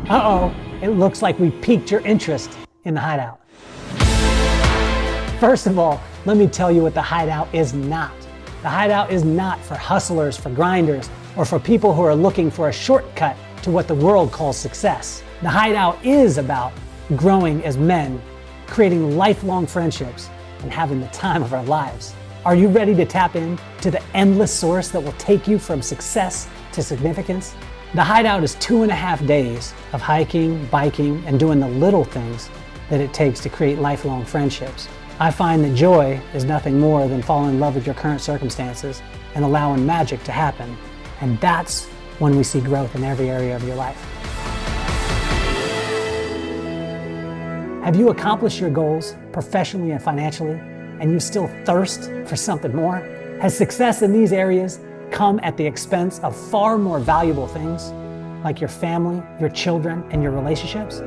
Uh-oh, it looks like we piqued your interest in the Hideout. First of all, let me tell you what the Hideout is not. The Hideout is not for hustlers, for grinders, or for people who are looking for a shortcut to what the world calls success. The Hideout is about growing as men, creating lifelong friendships, and having the time of our lives. Are you ready to tap in to the endless source that will take you from success to significance? The Hideout is 2.5 days of hiking, biking, and doing the little things that it takes to create lifelong friendships. I find that joy is nothing more than falling in love with your current circumstances and allowing magic to happen. And that's when we see growth in every area of your life. Have you accomplished your goals professionally and financially, and you still thirst for something more? Has success in these areas come at the expense of far more valuable things, like your family, your children, and your relationships?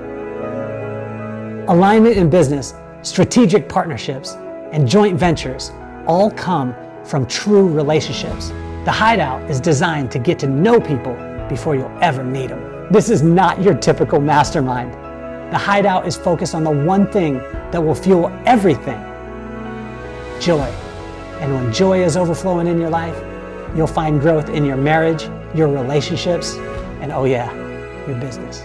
Alignment in business, strategic partnerships, and joint ventures all come from true relationships. The Hideout is designed to get to know people before you'll ever meet them. This is not your typical mastermind. The Hideout is focused on the one thing that will fuel everything: joy. And when joy is overflowing in your life, you'll find growth in your marriage, your relationships, and oh yeah, your business.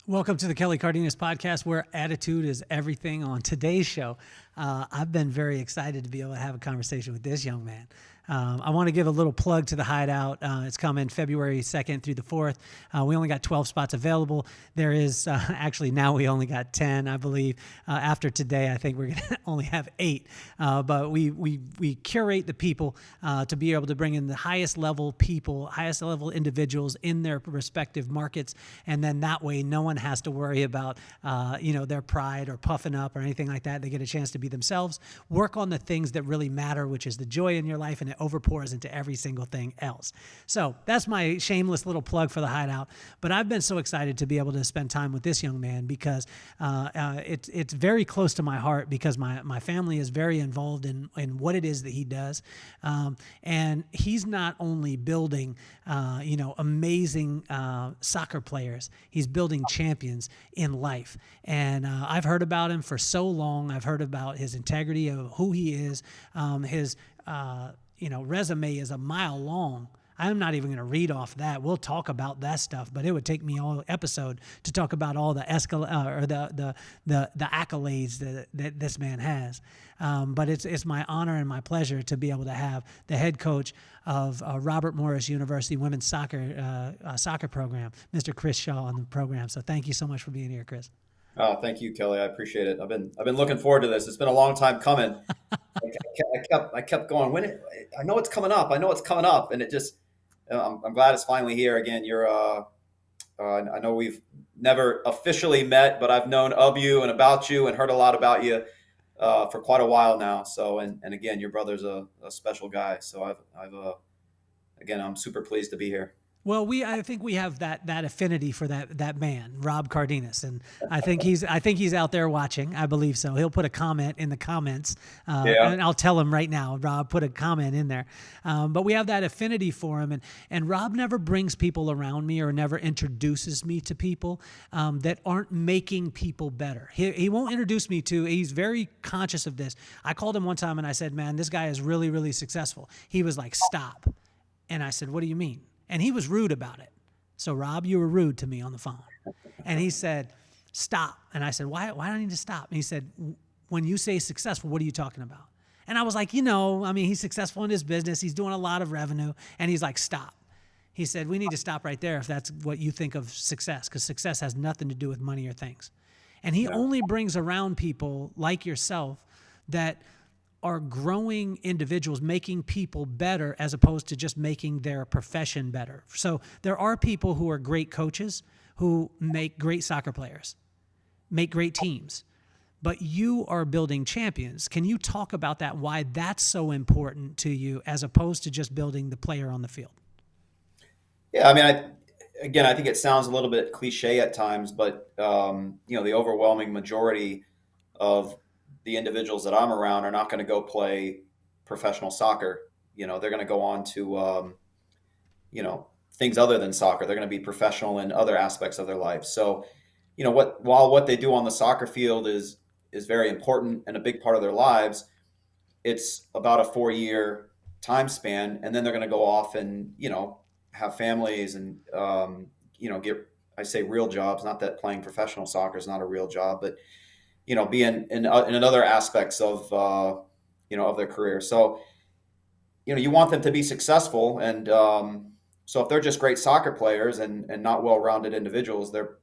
Welcome to the Kelly Cardenas podcast, where attitude is everything. On today's show, I've been very excited to be able to have a conversation with this young man. I want to give a little plug to the Hideout. It's coming February 2nd through the 4th. We only got 12 spots available. There is actually now we only got 10, I believe. After today, I think we're going to only have 8. But we curate the people to be able to bring in the highest level people, highest level individuals in their respective markets, and then that way no one has to worry about their pride or puffing up or anything like that. They get a chance to be themselves, work on the things that really matter, which is the joy in your life, and it overpours into every single thing else. So that's my shameless little plug for the Hideout. But I've been so excited to be able to spend time with this young man because it's very close to my heart, because my family is very involved in what it is that he does. And he's not only building amazing soccer players, he's building champions in life. And I've heard about him for so long. I've heard about his integrity, of who he is, his resume is a mile long. I'm not even going to read off that. We'll talk about that stuff, but it would take me all episode to talk about all the the accolades that this man has. But it's my honor and my pleasure to be able to have the head coach of Robert Morris University women's soccer program, Mr. Chris Shaw, on the program. So thank you so much for being here, Chris. Oh, thank you, Kelly. I appreciate it. I've been looking forward to this. It's been a long time coming. I kept going. I know it's coming up. And it just, I'm glad it's finally here again. You're, I know we've never officially met, but I've known of you and about you and heard a lot about you for quite a while now. So, and again, your brother's a special guy. So I'm super pleased to be here. Well, I think we have that affinity for that man, Rob Cardenas, and I think he's out there watching. I believe so. He'll put a comment in the comments, and I'll tell him right now, Rob, put a comment in there. But we have that affinity for him, and Rob never brings people around me or never introduces me to people that aren't making people better. He won't introduce me to. He's very conscious of this. I called him one time and I said, "Man, this guy is really, really successful." He was like, "Stop," and I said, "What do you mean?" And he was rude about it. So, Rob, you were rude to me on the phone. And he said, "Stop." And I said, why do I need to stop? And he said, "When you say successful, what are you talking about?" And I was like, he's successful in his business. He's doing a lot of revenue. And he's like, "Stop." He said, "We need to stop right there if that's what you think of success, because success has nothing to do with money or things." And he only brings around people like yourself that are growing individuals, making people better as opposed to just making their profession better. So there are people who are great coaches who make great soccer players, make great teams, but you are building champions. Can you talk about that, why that's so important to you as opposed to just building the player on the field? Yeah, I mean, again, I think it sounds a little bit cliche at times, but the overwhelming majority of the individuals that I'm around are not going to go play professional soccer. They're going to go on to things other than soccer. They're going to be professional in other aspects of their life. So, while what they do on the soccer field is very important and a big part of their lives, it's about a 4-year time span, and then they're going to go off and have families and get, I say, real jobs. Not that playing professional soccer is not a real job, but be in other aspects of of their career. So you want them to be successful, and so if they're just great soccer players and not well-rounded individuals, they're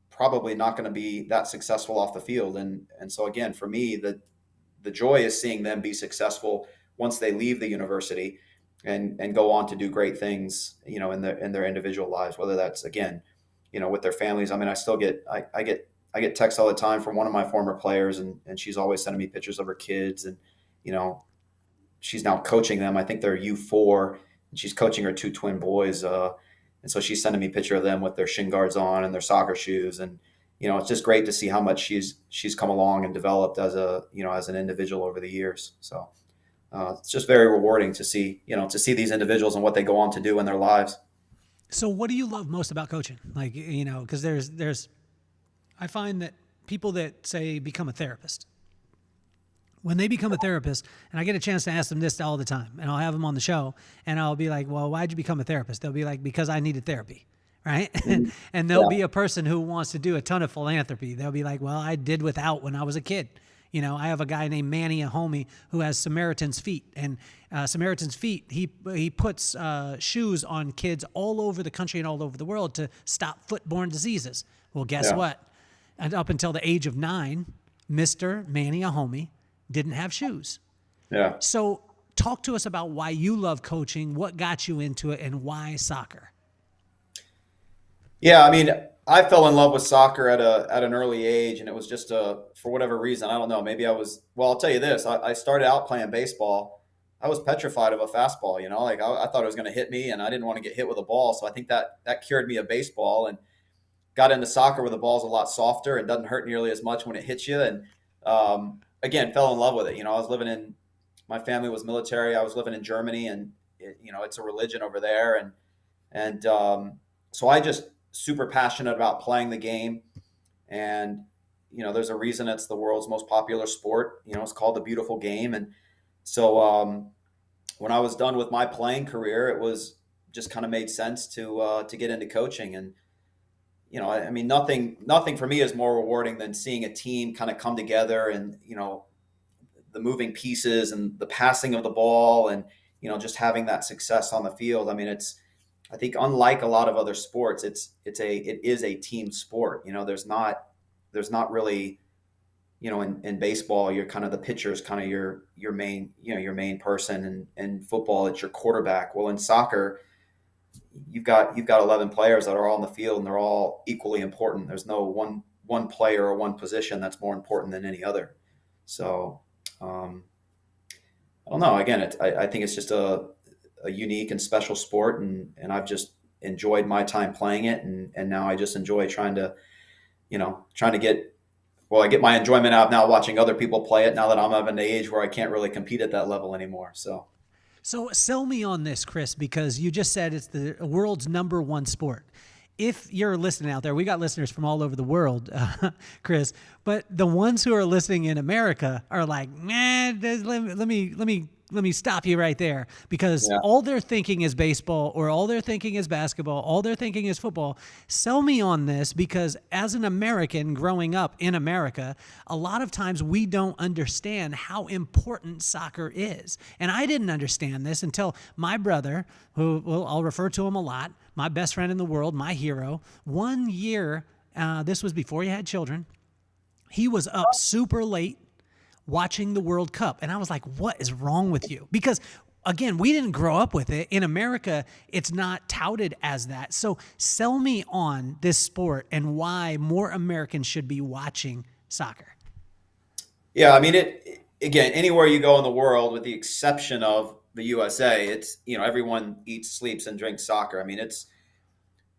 probably not going to be that successful off the field. And so again, for me, the joy is seeing them be successful once they leave the university and go on to do great things, in their individual lives, whether that's, again, with their families. I mean, I still get, I get texts all the time from one of my former players, and she's always sending me pictures of her kids, and, she's now coaching them. I think they're U4, and she's coaching her 2 twin boys. And so she's sending me a picture of them with their shin guards on and their soccer shoes. And, it's just great to see how much she's come along and developed as as an individual over the years. So it's just very rewarding to see these individuals and what they go on to do in their lives. So what do you love most about coaching? Like, because I find that people that say become a therapist, when they become a therapist, and I get a chance to ask them this all the time, and I'll have them on the show, and I'll be like, well, why'd you become a therapist? They'll be like, because I needed therapy, right? And there'll be a person who wants to do a ton of philanthropy. They'll be like, well, I did without when I was a kid. I have a guy named Manny, a homie, who has Samaritan's feet. And Samaritan's feet, he puts shoes on kids all over the country and all over the world to stop footborne diseases. Well, guess what? And up until the age of 9, Mr. Manny, a homie, didn't have shoes. Yeah. So talk to us about why you love coaching, what got you into it, and why soccer. Yeah, I mean, I fell in love with soccer at an early age, and it was just for whatever reason, I don't know. Maybe I'll tell you this. I started out playing baseball. I was petrified of a fastball, like I thought it was going to hit me, and I didn't want to get hit with a ball. So I think that cured me of baseball, and got into soccer where the ball's a lot softer and doesn't hurt nearly as much when it hits you. And again, fell in love with it. My family was military. I was living in Germany, and it's a religion over there. And so I just super passionate about playing the game. And, there's a reason it's the world's most popular sport. It's called the beautiful game. And so when I was done with my playing career, it was just kind of made sense to get into coaching. And, I mean, nothing for me is more rewarding than seeing a team kind of come together, and, the moving pieces and the passing of the ball, and, just having that success on the field. I mean, I think unlike a lot of other sports, it is a team sport. There's not really, in baseball, you're kind of the pitcher is kind of your main person, and football, it's your quarterback. Well, in soccer, you've got 11 players that are all on the field, and they're all equally important. There's no one player or one position that's more important than any other. So I don't know. Again, I think it's just a unique and special sport, and I've just enjoyed my time playing it, and now I just enjoy trying to get, I get my enjoyment out now watching other people play it, now that I'm of an age where I can't really compete at that level anymore. So sell me on this, Chris, because you just said it's the world's #1 sport. If you're listening out there, we got listeners from all over the world, Chris, but the ones who are listening in America are like, man, let me stop you right there, because all they're thinking is baseball, or all they're thinking is basketball, all they're thinking is football. Sell me on this, because as an American growing up in America, a lot of times we don't understand how important soccer is. And I didn't understand this until my brother, who I'll refer to him a lot, my best friend in the world, my hero, one year, this was before he had children, he was up super late watching the World Cup. And I was like, what is wrong with you? Because again, we didn't grow up with it. In America, it's not touted as that. So sell me on this sport and why more Americans should be watching soccer. Yeah, I mean, again, anywhere you go in the world, with the exception of the USA, it's, everyone eats, sleeps, and drinks soccer. I mean,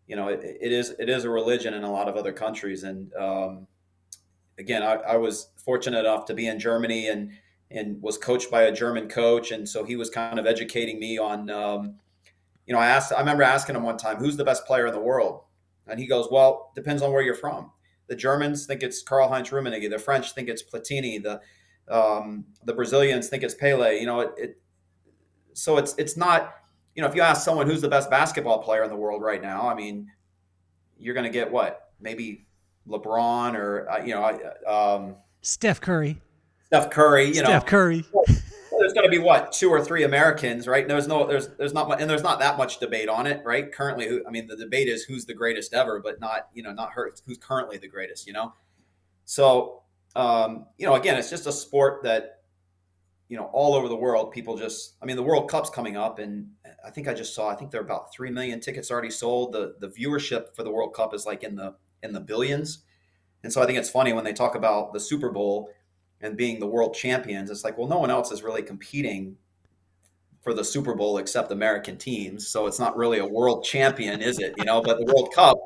it is a religion in a lot of other countries. And again, I was fortunate enough to be in Germany and was coached by a German coach, and so he was kind of educating me on. I remember asking him one time, "Who's the best player in the world?" And he goes, "Well, depends on where you're from. The Germans think it's Karl-Heinz Rummenigge. The French think it's Platini. The Brazilians think it's Pele. So it's not. If you ask someone who's the best basketball player in the world right now, I mean, you're going to get what? Maybe LeBron or Steph Curry. Steph Curry. Steph Curry. There's going to be what, two or three Americans, right? There's not much, and there's not that much debate on it, right? Currently, the debate is who's the greatest ever, but not who's currently the greatest. So again, it's just a sport that all over the world, people the World Cup's coming up, and I think there are about 3 million tickets already sold. The viewership for the World Cup is like in the billions. And so I think it's funny when they talk about the Super Bowl and being the world champions. It's like, well, no one else is really competing for the Super Bowl except American teams. So it's not really a world champion, is it? But the World Cup,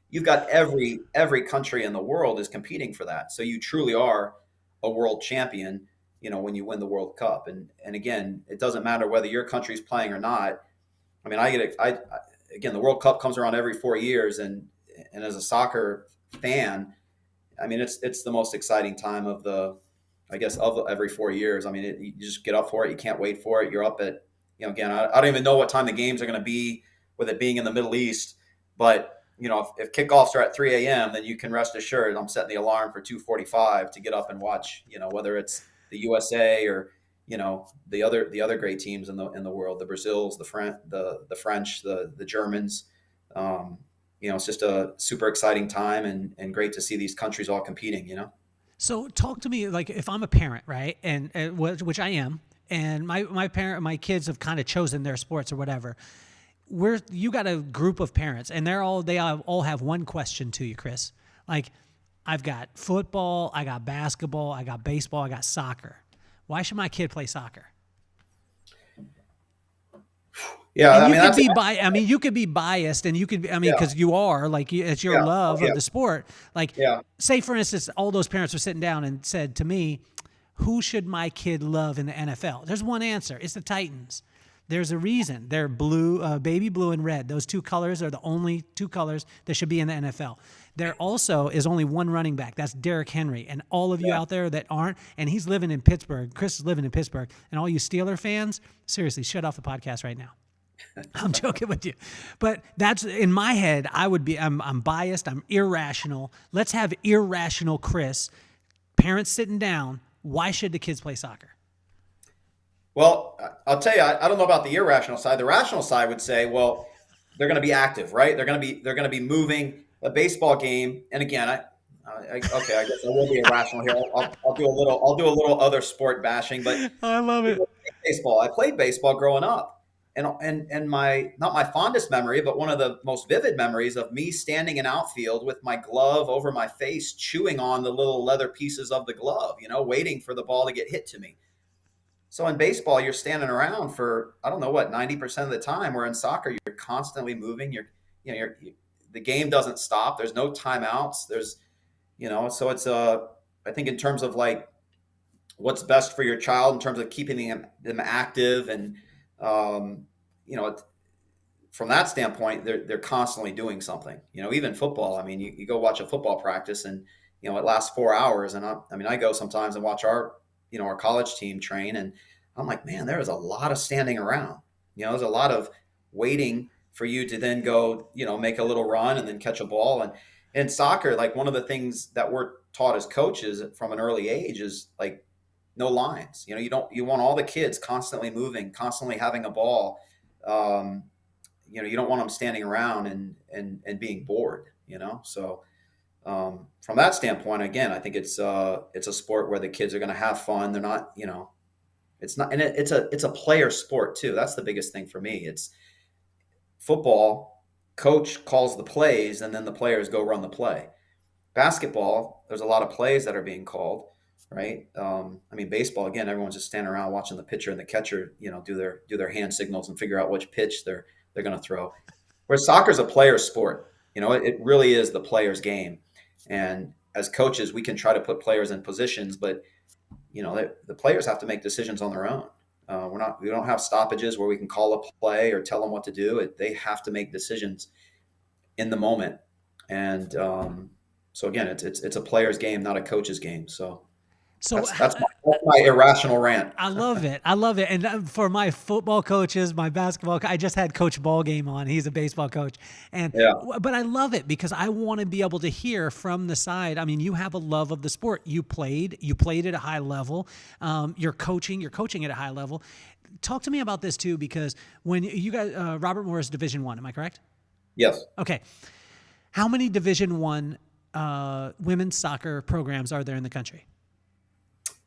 you've got every country in the world is competing for that. So you truly are a world champion, when you win the World Cup. And again, it doesn't matter whether your country's playing or not. I mean, again, the World Cup comes around every 4 years, and as a soccer fan, I mean, it's the most exciting time of every 4 years. I mean, you just get up for it. You can't wait for it. You're up at, again, I don't even know what time the games are going to be with it being in the Middle East, but if kickoffs are at 3 a.m., then you can rest assured I'm setting the alarm for 2:45 to get up and watch, whether it's the USA or, the other great teams in the world, the Brazils, the French, the Germans. It's just a super exciting time and great to see these countries all competing, So talk to me, like, if I'm a parent, right, and which I am, and my kids have kind of chosen their sports or whatever. You got a group of parents, and they all have one question to you, Chris. Like, I've got football, I got basketball, I got baseball, I got soccer. Why should my kid play soccer? Yeah, you could be biased, and you could, because you are, like, it's your love of the sport. Like, say for instance, all those parents were sitting down and said to me, "Who should my kid love in the NFL?" There's one answer: it's the Titans. There's a reason. They're blue, baby blue and red. Those two colors are the only two colors that should be in the NFL. There also is only one running back. That's Derrick Henry. And all of you out there that aren't, and he's living in Pittsburgh. Chris is living in Pittsburgh. And all you Steeler fans, seriously, shut off the podcast right now. I'm joking with you. But that's, in my head, I'm biased. I'm irrational. Let's have irrational Chris. Parents sitting down. Why should the kids play soccer? Well, I'll tell you, I don't know about the irrational side. The rational side would say, well, they're going to be active, right? They're going to be moving. A baseball game, and again, I guess I will be irrational here. I'll do a little other sport bashing, but I love it. Baseball. I played baseball growing up, and my not my fondest memory, but one of the most vivid memories of me standing in outfield with my glove over my face, chewing on the little leather pieces of the glove, waiting for the ball to get hit to me. So in baseball, you're standing around for, I don't know what, 90% of the time. Where in soccer, you're constantly moving. The game doesn't stop. There's no timeouts. So it's I think in terms of like what's best for your child in terms of keeping them active, and from that standpoint, they're constantly doing something. Even football. I mean, you go watch a football practice, and it lasts 4 hours. And I go sometimes and watch our college team train, and I'm like, man, there is a lot of standing around. There's a lot of waiting for you to then go, make a little run and then catch a ball. And in soccer, like, one of the things that we're taught as coaches from an early age is like no lines. You want all the kids constantly moving, constantly having a ball. You don't want them standing around and being bored. So from that standpoint, again, I think it's a sport where the kids are going to have fun. They're not, it's not, and it's a player sport too. That's the biggest thing for me. It's football, coach calls the plays, and then the players go run the play. Basketball, there's a lot of plays that are being called, right? Baseball, again, everyone's just standing around watching the pitcher and the catcher, do their hand signals and figure out which pitch they're going to throw. Where soccer's a player sport. It really is the player's game. And as coaches, we can try to put players in positions, but the players have to make decisions on their own. We don't have stoppages where we can call a play or tell them what to do. They have to make decisions in the moment. And so again, it's a player's game, not a coach's game. So So that's my irrational rant. I love it. I love it. And for my football coaches, my basketball, I just had Coach Ballgame on. He's a baseball coach. Yeah. But I love it because I want to be able to hear from the side. I mean, you have a love of the sport. You played at a high level. You're coaching at a high level. Talk to me about this too, because when you guys, Robert Morris Division I, am I correct? Yes. Okay. How many Division I women's soccer programs are there in the country?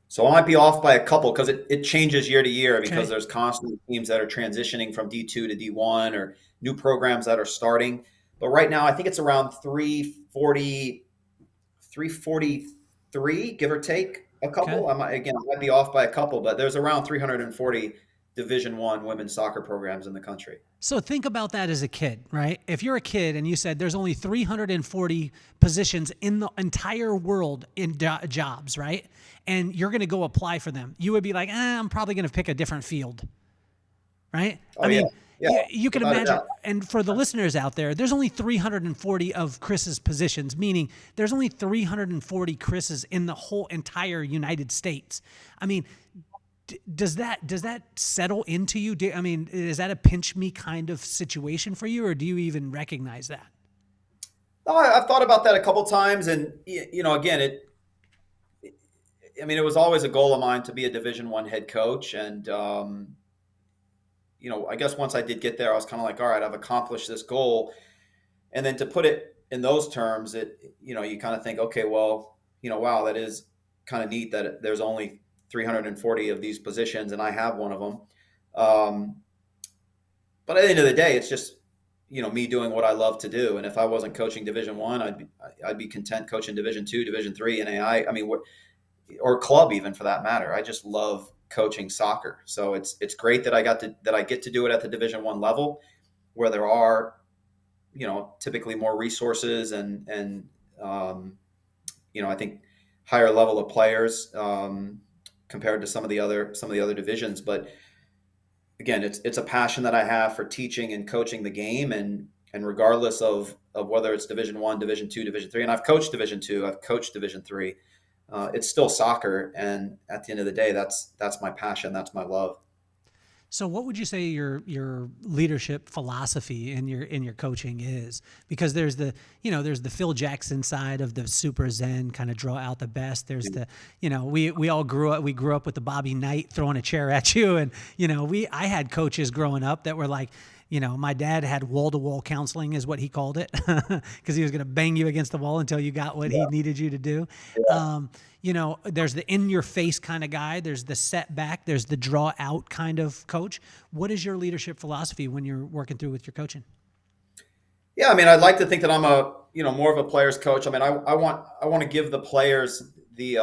So I might be off by a couple because it changes year to year because Okay. there's constantly teams that are transitioning from D2 to D1 or new programs that are starting. But right now, I think it's around 343, give or take a couple. Okay. I might be off by a couple, but there's around 340 Division I women's soccer programs in the country. So think about that as a kid, right? If you're a kid and you said there's only 340 positions in the entire world in jobs, right? And you're going to go apply for them, you would be like, I'm probably going to pick a different field, right? Oh, yeah. Yeah. You can Without a imagine. doubt. And for the listeners out there, there's only 340 of Chris's positions, meaning there's only 340 Chris's in the whole entire United States. I mean, does that settle into you? Is that a pinch me kind of situation for you, or do you even recognize that? No, I've thought about that a couple times, and again, it was always a goal of mine to be a Division I head coach, and I guess once I did get there, I was kind of like, all right, I've accomplished this goal, and then to put it in those terms, you kind of think, okay, well, wow, that is kind of neat that there's only 340 of these positions, and I have one of them. But at the end of the day, it's just me doing what I love to do. And if I wasn't coaching Division I, I'd be content coaching Division II, Division III, NAI. Or club even for that matter. I just love coaching soccer. So it's great that I get to do it at the Division I level, where there are typically more resources and I think higher level of players. Compared to some of the other divisions. But again, it's a passion that I have for teaching and coaching the game, and regardless of whether it's Division I, Division II, Division III, and I've coached Division II, I've coached Division III. It's still soccer, and at the end of the day, that's my passion, that's my love. So what would you say your leadership philosophy in your coaching is? Because there's the Phil Jackson side of the super zen, kind of draw out the best. There's the we all grew up with the Bobby Knight throwing a chair at you, and I had coaches growing up that were like, my dad had wall-to-wall counseling is what he called it, because he was going to bang you against the wall until you got what he needed you to do. There's the in-your-face kind of guy. There's the setback. There's the draw-out kind of coach. What is your leadership philosophy when you're working through with your coaching? Yeah, I'd like to think that I'm a more of a player's coach. I want to give the players the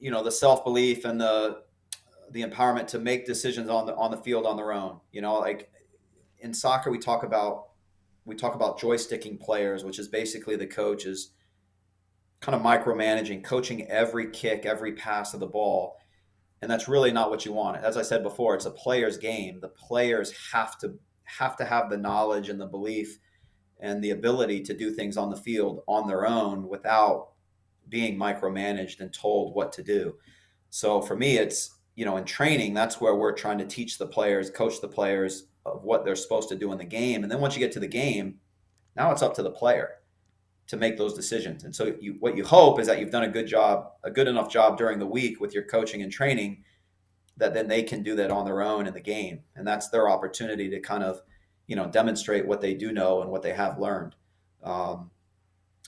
the self-belief and the empowerment to make decisions on the field on their own. Like in soccer, we talk about joysticking players, which is basically the coach is kind of micromanaging, coaching every kick, every pass of the ball. And that's really not what you want. As I said before, it's a player's game. The players have to have the knowledge and the belief and the ability to do things on the field on their own without being micromanaged and told what to do. So for me, it's, in training, that's where we're trying to teach the players, coach the players of what they're supposed to do in the game. And then once you get to the game, now it's up to the player to make those decisions. And so what you hope is that you've done a good enough job during the week with your coaching and training that then they can do that on their own in the game. And that's their opportunity to kind of, demonstrate what they do know and what they have learned. Now,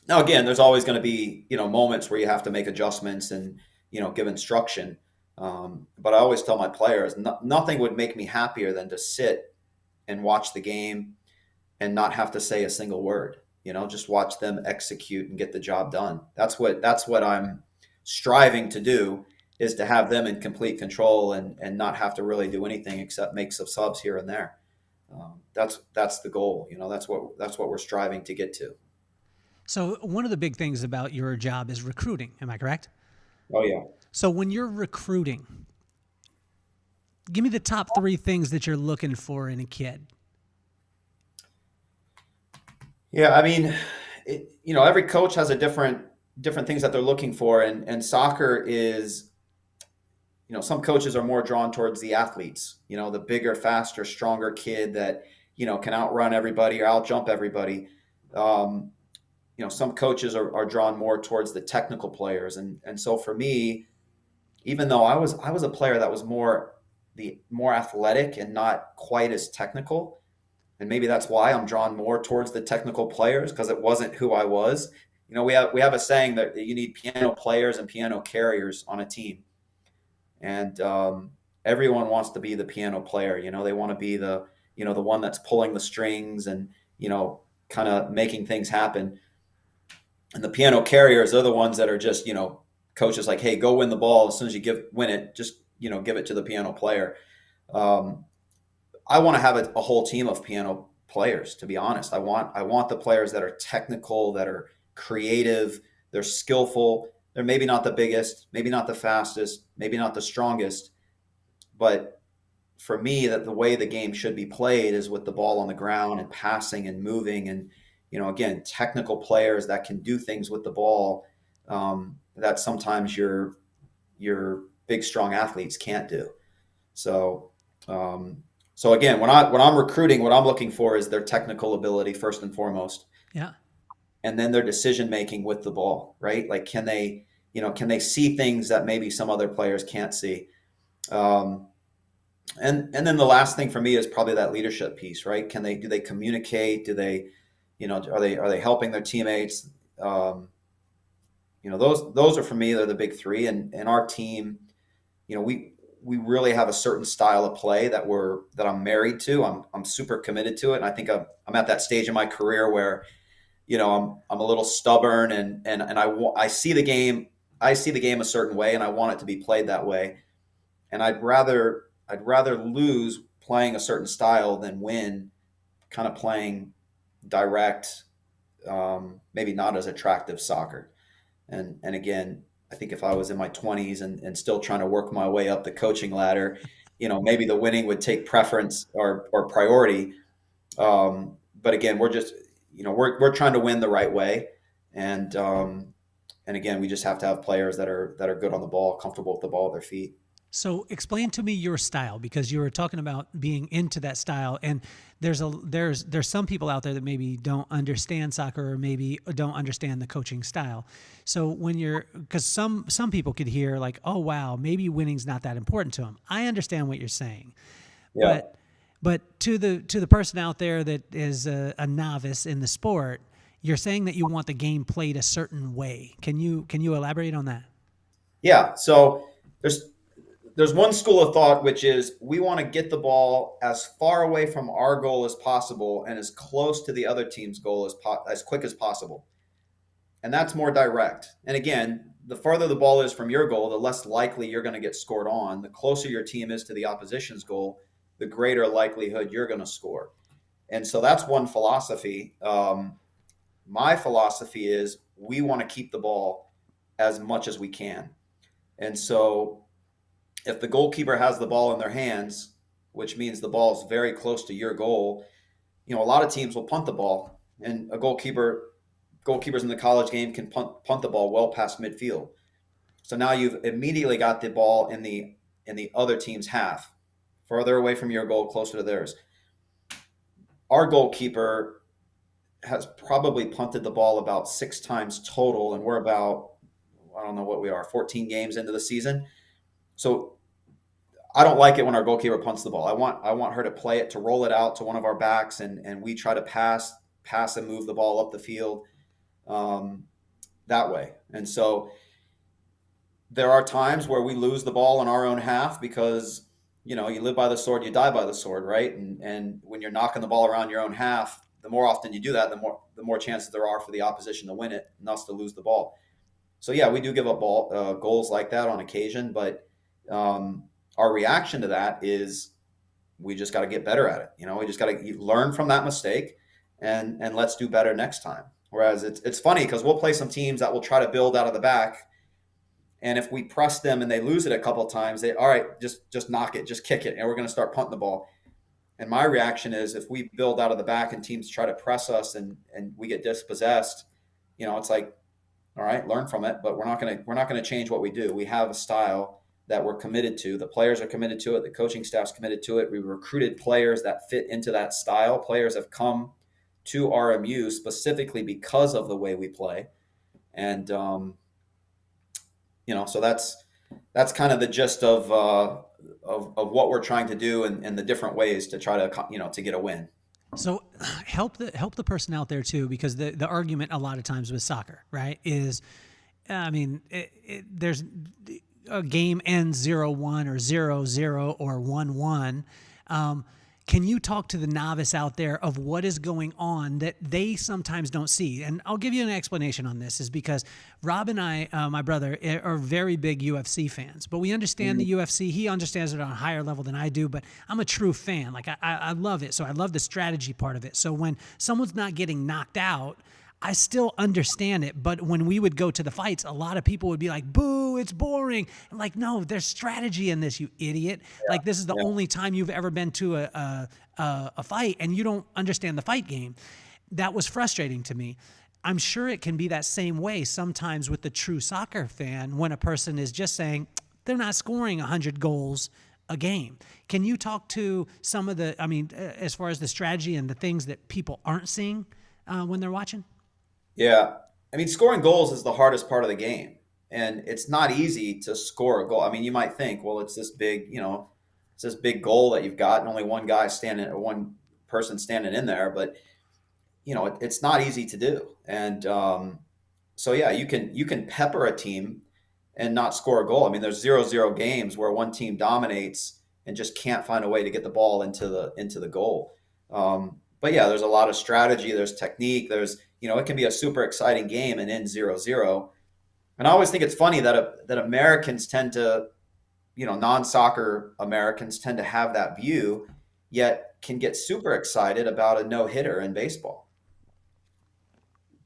again, there's always going to be, moments where you have to make adjustments and, give instruction. But I always tell my players, nothing would make me happier than to sit and watch the game and not have to say a single word. Just watch them execute and get the job done. That's what I'm striving to do, is to have them in complete control and not have to really do anything except make some subs here and there. That's the goal. That's what we're striving to get to. So one of the big things about your job is recruiting. Am I correct? Oh yeah. So when you're recruiting, give me the top three things that you're looking for in a kid. Yeah, I mean, every coach has a different things that they're looking for, and soccer is, some coaches are more drawn towards the athletes, the bigger, faster, stronger kid that, can outrun everybody or outjump everybody. Um, some coaches are drawn more towards the technical players, and so for me, even though I was a player that was more athletic and not quite as technical, and maybe that's why I'm drawn more towards the technical players, because it wasn't who I was. We have a saying that you need piano players and piano carriers on a team, and everyone wants to be the piano player. They want to be the one that's pulling the strings and kind of making things happen. And the piano carriers are the ones that are just coaches like, hey, go win the ball. As soon as you win it, just give it to the piano player. Um, I want to have a whole team of piano players. To be honest, I want the players that are technical, that are creative, they're skillful. They're maybe not the biggest, maybe not the fastest, maybe not the strongest, but for me, that the way the game should be played is with the ball on the ground and passing and moving, and again, technical players that can do things with the ball, that sometimes your big strong athletes can't do. So, so again, when I'm recruiting, what I'm looking for is their technical ability first and foremost, Yeah. and then their decision making with the ball. Right? Like, can they see things that maybe some other players can't see? Um, and then the last thing for me is probably that leadership piece. Right? Do they communicate? Do they, are they helping their teammates? Those are for me. They're the big three. And our team, we really have a certain style of play that I'm married to. I'm super committed to it, and I think I'm at that stage in my career where I'm a little stubborn, and I see the game a certain way, and I want it to be played that way. And I'd rather lose playing a certain style than win kind of playing direct, maybe not as attractive soccer. And again, I think if I was in my 20s and still trying to work my way up the coaching ladder, maybe the winning would take preference or priority. But again, we're just, we're trying to win the right way. And again, we just have to have players that are good on the ball, comfortable with the ball at their feet. So explain to me your style, because you were talking about being into that style, and there's some people out there that maybe don't understand soccer or maybe don't understand the coaching style. So because some people could hear like, oh wow, maybe winning's not that important to them. I understand what you're saying, Yeah. but to the person out there that is a novice in the sport, you're saying that you want the game played a certain way. Can you elaborate on that? Yeah. So there's one school of thought, which is we want to get the ball as far away from our goal as possible and as close to the other team's goal as quick as possible. And that's more direct. And again, the farther the ball is from your goal, the less likely you're going to get scored on. The closer your team is to the opposition's goal, the greater likelihood you're going to score. And so that's one philosophy. My philosophy is we want to keep the ball as much as we can. And so if the goalkeeper has the ball in their hands, which means the ball is very close to your goal, a lot of teams will punt the ball, and goalkeepers in the college game can punt the ball well past midfield. So now you've immediately got the ball in the other team's half, further away from your goal, closer to theirs. Our goalkeeper has probably punted the ball about 6 times total, and we're about, I don't know what we are, 14 games into the season. So I don't like it when our goalkeeper punts the ball. I want her to play it, to roll it out to one of our backs, and we try to pass and move the ball up the field, that way. And so there are times where we lose the ball in our own half because you live by the sword, you die by the sword, right? And when you're knocking the ball around your own half, the more often you do that, the more chances there are for the opposition to win it and us to lose the ball. So yeah, we do give up goals like that on occasion, but our reaction to that is we just got to get better at it. We just got to learn from that mistake and let's do better next time. Whereas it's funny because we'll play some teams that will try to build out of the back. And if we press them and they lose it a couple of times, all right, just knock it, just kick it, and we're going to start punting the ball. And my reaction is if we build out of the back and teams try to press us and we get dispossessed, it's like, all right, learn from it, but we're not going to change what we do. We have a style that we're committed to. The players are committed to it. The coaching staff's committed to it. We recruited players that fit into that style. Players have come to RMU specifically because of the way we play. And, so that's kind of the gist of what we're trying to do and the different ways to try to, to get a win. So help the person out there too, because the argument a lot of times with soccer, right, is, there's a game ends 0-1 or 0-0 or 1-1. Can you talk to the novice out there of what is going on that they sometimes don't see? And I'll give you an explanation on this is because Rob and I, my brother, are very big UFC fans, but we understand the UFC. He understands it on a higher level than I do, but I'm a true fan. Like I love it. So I love the strategy part of it. So when someone's not getting knocked out, I still understand it, but when we would go to the fights, a lot of people would be like, boo, it's boring. I'm like, no, there's strategy in this, you idiot. Yeah. Like, this is the only time you've ever been to a fight, and you don't understand the fight game. That was frustrating to me. I'm sure it can be that same way sometimes with the true soccer fan when a person is just saying, they're not scoring 100 goals a game. Can you talk to some of the, as far as the strategy and the things that people aren't seeing when they're watching? Yeah. Scoring goals is the hardest part of the game. And it's not easy to score a goal. You might think, well, it's this big, it's this big goal that you've got and only one person standing in there. But, it's not easy to do. And so, yeah, you can pepper a team and not score a goal. There's 0-0 games where one team dominates and just can't find a way to get the ball into the goal. But yeah, there's a lot of strategy. There's technique. There's, it can be a super exciting game and end 0-0. And I always think it's funny that Americans tend to, non-soccer Americans tend to have that view, yet can get super excited about a no-hitter in baseball.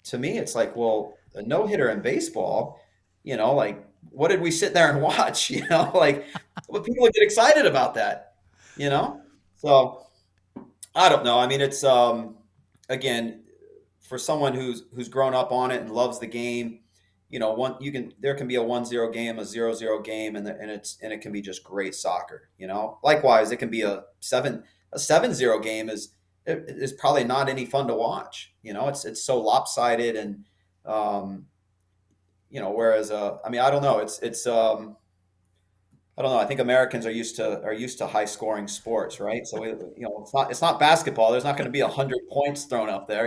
To me, it's like, well, a no-hitter in baseball, like, what did we sit there and watch? Like, well, people get excited about that, So I don't know. It's again, for someone who's grown up on it and loves the game, there can be a 1-0 game, a 0-0 game, and it can be just great soccer. Likewise, it can be a 7-0 game is probably not any fun to watch. It's so lopsided and whereas I don't know. I don't know. I think Americans are used to high scoring sports, right? So it's not basketball. There's not going to be 100 points thrown up there,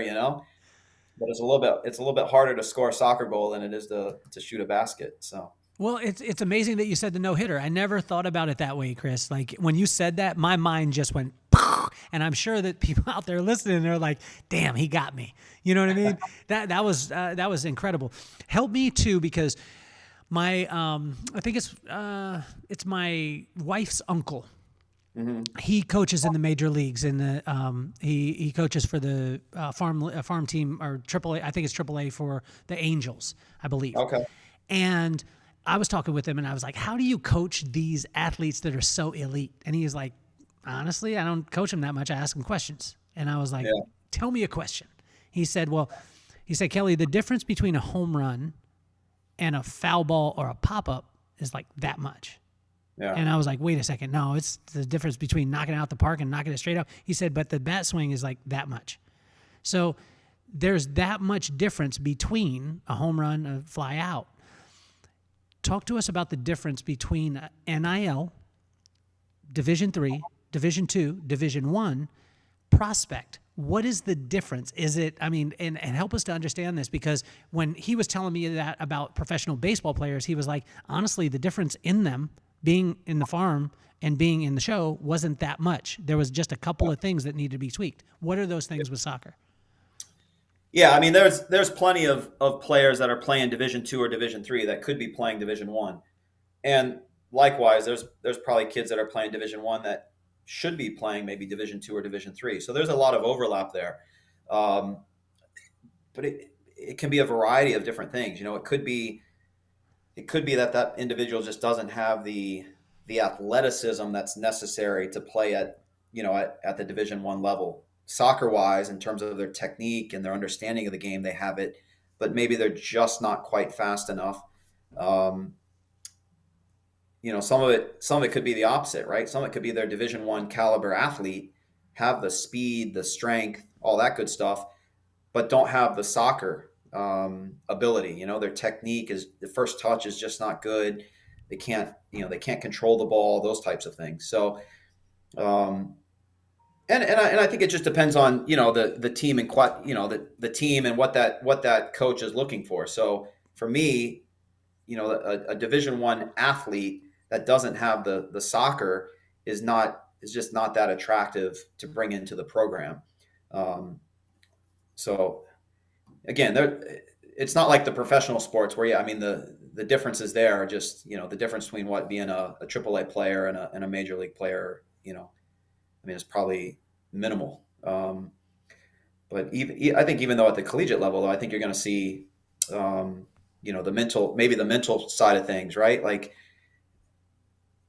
But it's a little bit harder to score a soccer goal than it is to shoot a basket. So. Well, it's amazing that you said the no-hitter. I never thought about it that way, Chris. Like when you said that, my mind just went, and I'm sure that people out there listening, they're like, "Damn, he got me." You know what I mean? that was incredible. Help me too, because my I think it's my wife's uncle. Mm-hmm. He coaches in the major leagues, and he coaches for the farm team or AAA. I think it's AAA for the Angels, I believe. Okay. And I was talking with him, and I was like, "How do you coach these athletes that are so elite?" And he was like, "Honestly, I don't coach them that much. I ask them questions." And I was like, "Tell me a question." He said, "Kelly, the difference between a home run and a foul ball or a pop-up is like that much." Yeah. And I was like, wait a second. No, it's the difference between knocking it out the park and knocking it straight up. He said, but the bat swing is like that much. So there's that much difference between a home run and a fly out. Talk to us about the difference between NIL, Division III, Division II, Division I, prospect. What is the difference? Is it, and help us to understand this, because when he was telling me that about professional baseball players, he was like, honestly, the difference in them being in the farm and being in the show wasn't that much. There was just a couple of things that needed to be tweaked. What are those things with soccer? Yeah, there's plenty of players that are playing Division II or Division III that could be playing Division I. And likewise, there's probably kids that are playing Division I that should be playing maybe Division II or Division III. So there's a lot of overlap there. Um, but it can be a variety of different things. It could be that that individual just doesn't have the athleticism that's necessary to play at the Division I level. Soccer wise, in terms of their technique and their understanding of the game, they have it, but maybe they're just not quite fast enough. Um, some of it could be the opposite, right? Some of it could be their Division I caliber athlete, have the speed, the strength, all that good stuff, but don't have the soccer ability. Their technique is the first touch is just not good. They can't control the ball, those types of things. So, um, and I think it just depends on the team and the team and what that coach is looking for. So for me, a Division I athlete that doesn't have the soccer is just not that attractive to bring into the program. Um, so again, it's not like the professional sports where, yeah, I mean, the differences there are just, the difference between what being a AAA player and a major league player, I mean, it's probably minimal. But I think even though at the collegiate level, though, I think you're going to see, maybe the mental side of things, right? Like,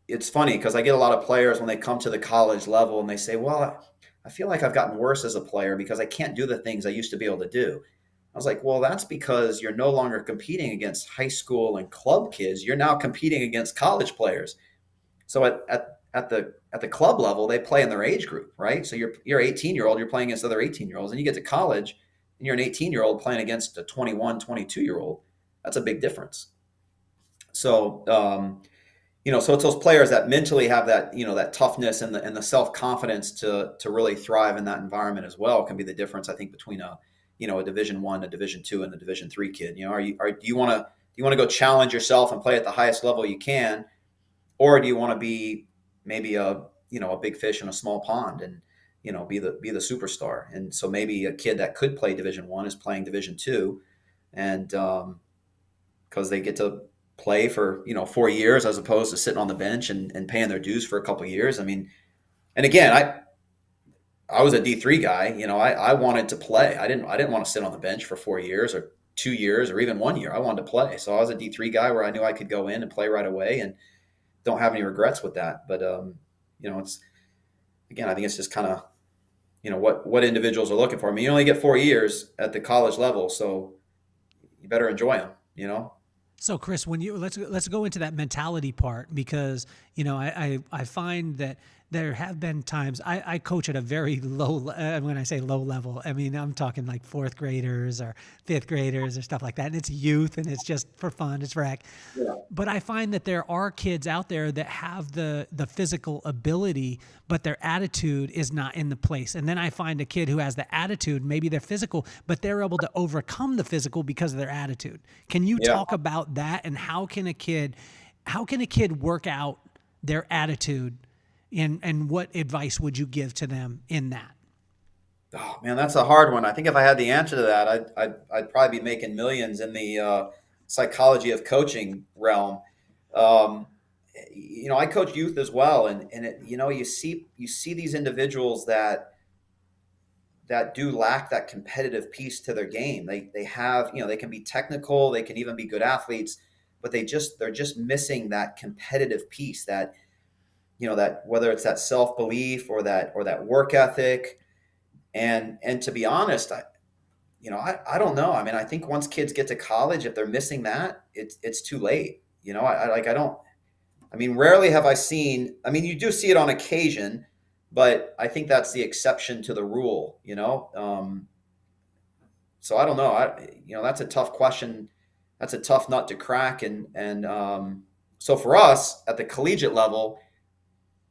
it's funny because I get a lot of players when they come to the college level and they say, well, I feel like I've gotten worse as a player because I can't do the things I used to be able to do. I was like, well, that's because you're no longer competing against high school and club kids. You're now competing against college players. So at the club level, they play in their age group, right? So you're 18-year-old, you're playing against other 18-year-olds, and you get to college and you're an 18-year-old playing against a 21, 22-year-old. That's a big difference. So so it's those players that mentally have that toughness and the self confidence to really thrive in that environment as well. Can be the difference, I think, between a Division I, a Division II, and a Division III kid. Do you want to go challenge yourself and play at the highest level you can, or do you want to be maybe a big fish in a small pond and be the superstar? And so maybe a kid that could play Division I is playing Division II, and because they get to play for 4 years as opposed to sitting on the bench and paying their dues for a couple of years. I mean, and again, I was a D3 guy. I wanted to play. I didn't want to sit on the bench for 4 years or 2 years or even 1 year. I wanted to play. So I was a D3 guy where I knew I could go in and play right away and don't have any regrets with that. But it's, again, I think it's just kind of what individuals are looking for. I mean, you only get 4 years at the college level, so you better enjoy them. So Chris, when you let's go into that mentality part, because I find that there have been times I coach at a very low, when I say low level, I mean I'm talking like fourth graders or fifth graders or stuff like that, and it's youth and it's just for fun, it's rec. Yeah. But I find that there are kids out there that have the physical ability, but their attitude is not in the place. And then I find a kid who has the attitude, maybe they're physical, but they're able to overcome the physical because of their attitude. Can you Yeah. talk about that, and how can a kid work out their attitude, and what advice would you give to them in that? Oh man, that's a hard one. I think if I had the answer to that, I'd probably be making millions in the psychology of coaching realm. Um, I coach youth as well, and you see these individuals that do lack that competitive piece to their game. They have, they can be technical, they can even be good athletes, but they're just missing that competitive piece, that whether it's that self-belief or that work ethic. And to be honest, I don't know. I mean, I think once kids get to college, if they're missing that, it's too late. I don't. I mean, rarely have I seen. I mean, you do see it on occasion, but I think that's the exception to the rule. So I don't know. That's a tough question. That's a tough nut to crack. So for us at the collegiate level,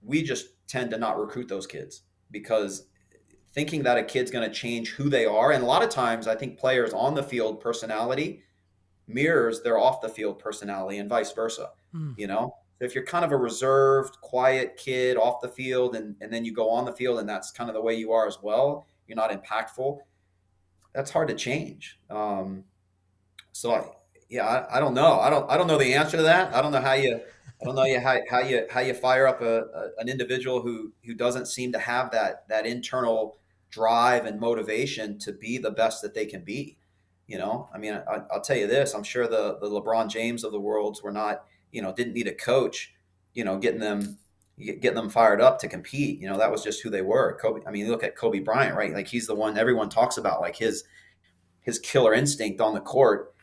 we just tend to not recruit those kids because thinking that a kid's going to change who they are. And a lot of times I think players on the field personality mirrors their off the field personality and vice versa. Mm. So if you're kind of a reserved, quiet kid off the field and then you go on the field and that's kind of the way you are as well, you're not impactful. That's hard to change. So I don't know. I don't know the answer to that. I don't know I don't know how you fire up an individual who doesn't seem to have that internal drive and motivation to be the best that they can be. I mean, I'll tell you this: I'm sure the LeBron James of the worlds were not, didn't need a coach, getting them fired up to compete. That was just who they were. Kobe. I mean, look at Kobe Bryant, right? Like he's the one everyone talks about, like his killer instinct on the court.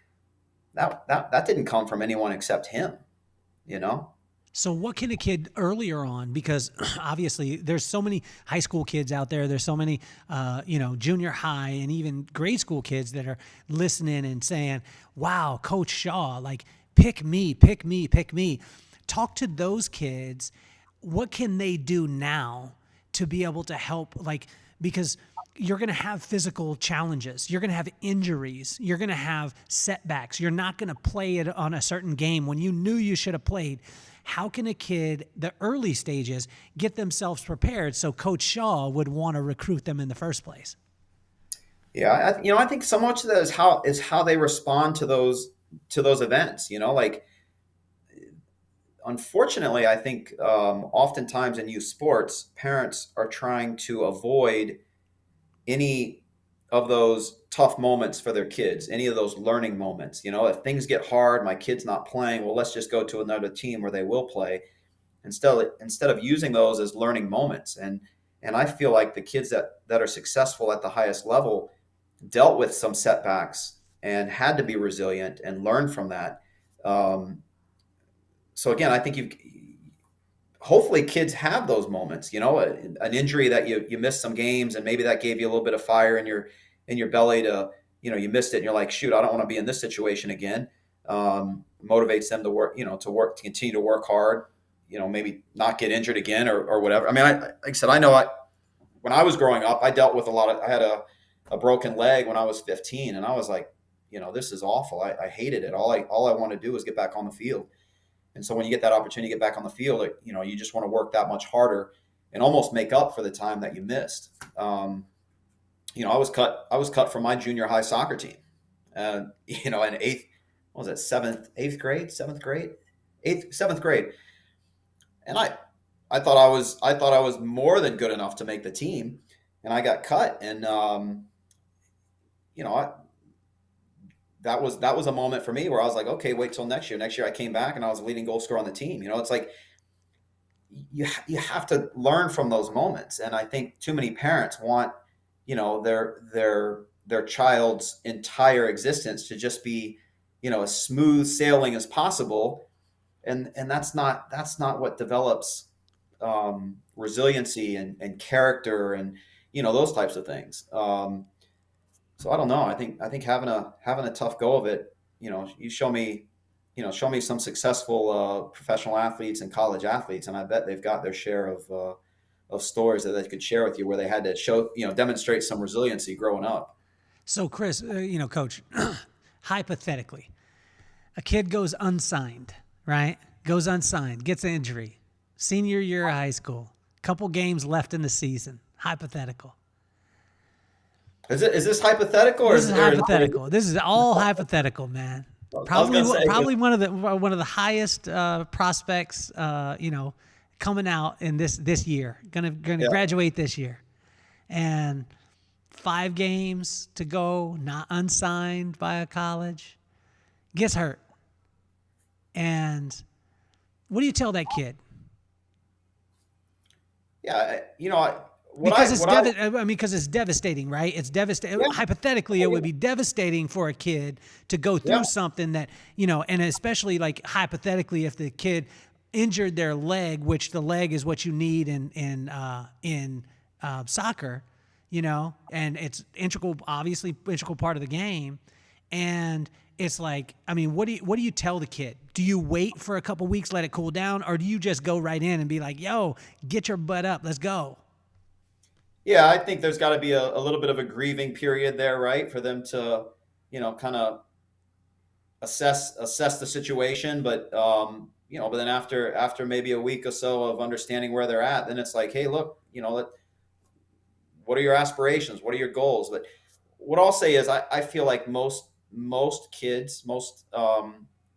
That didn't come from anyone except him. You know. So what can a kid earlier on, because obviously there's so many high school kids out there, there's so many, junior high and even grade school kids that are listening and saying, wow, Coach Shaw, like pick me, pick me, pick me. Talk to those kids. What can they do now to be able to help? Like, because you're going to have physical challenges. You're going to have injuries. You're going to have setbacks. You're not going to play it on a certain game when you knew you should have played. How can a kid, the early stages, get themselves prepared so Coach Shaw would want to recruit them in the first place? Yeah, I think so much of that is how they respond to those events. Like unfortunately, I think oftentimes in youth sports, parents are trying to avoid any of those tough moments for their kids, any of those learning moments. If things get hard, my kid's not playing, well, let's just go to another team where they will play instead of using those as learning moments. And I feel like the kids that are successful at the highest level dealt with some setbacks and had to be resilient and learn from that. So again, I think hopefully kids have those moments, an injury that you missed some games and maybe that gave you a little bit of fire in your belly to, you missed it and you're like, shoot, I don't want to be in this situation again. Motivates them to work, to continue to work hard, maybe not get injured again or whatever. I mean, like I said, when I was growing up, I dealt with I had a broken leg when I was 15 and I was like, this is awful. I hated it. All I want to do is get back on the field. And so when you get that opportunity to get back on the field, you just want to work that much harder and almost make up for the time that you missed. I was cut from my junior high soccer team, in eighth, what was it, seventh grade. And I thought I was more than good enough to make the team and I got cut. And, that was a moment for me where I was like, okay, wait till next year. Next year I came back and I was the leading goal scorer on the team. It's like you have to learn from those moments. And I think too many parents want, their child's entire existence to just be, as smooth sailing as possible. And that's not what develops resiliency and character and, those types of things. So I don't know. I think having a tough go of it, you show me some successful professional athletes and college athletes, and I bet they've got their share of stories that they could share with you where they had to show, demonstrate some resiliency growing up. So Chris, Coach, hypothetically, a kid goes unsigned, right? Goes unsigned, gets an injury, senior year of high school, couple games left in the season. Hypothetical. Is this hypothetical? This is hypothetical. This is all hypothetical, man. Probably one of the highest prospects, coming out in this year. Gonna graduate this year, and 5 games to go, not unsigned by a college, gets hurt. And what do you tell that kid? Yeah, because it's devastating, right? It's devastating. Yeah. Hypothetically, it would be devastating for a kid to go through something that, and especially like hypothetically, if the kid injured their leg, which the leg is what you need in soccer, and it's obviously integral part of the game. And it's like, I mean, what do you tell the kid? Do you wait for a couple weeks, let it cool down, or do you just go right in and be like, yo, get your butt up, let's go? Yeah, I think there's got to be a little bit of a grieving period there, right? For them to, kind of assess the situation. But, but then after maybe a week or so of understanding where they're at, then it's like, hey, look, what are your aspirations? What are your goals? But what I'll say is I feel like most kids, most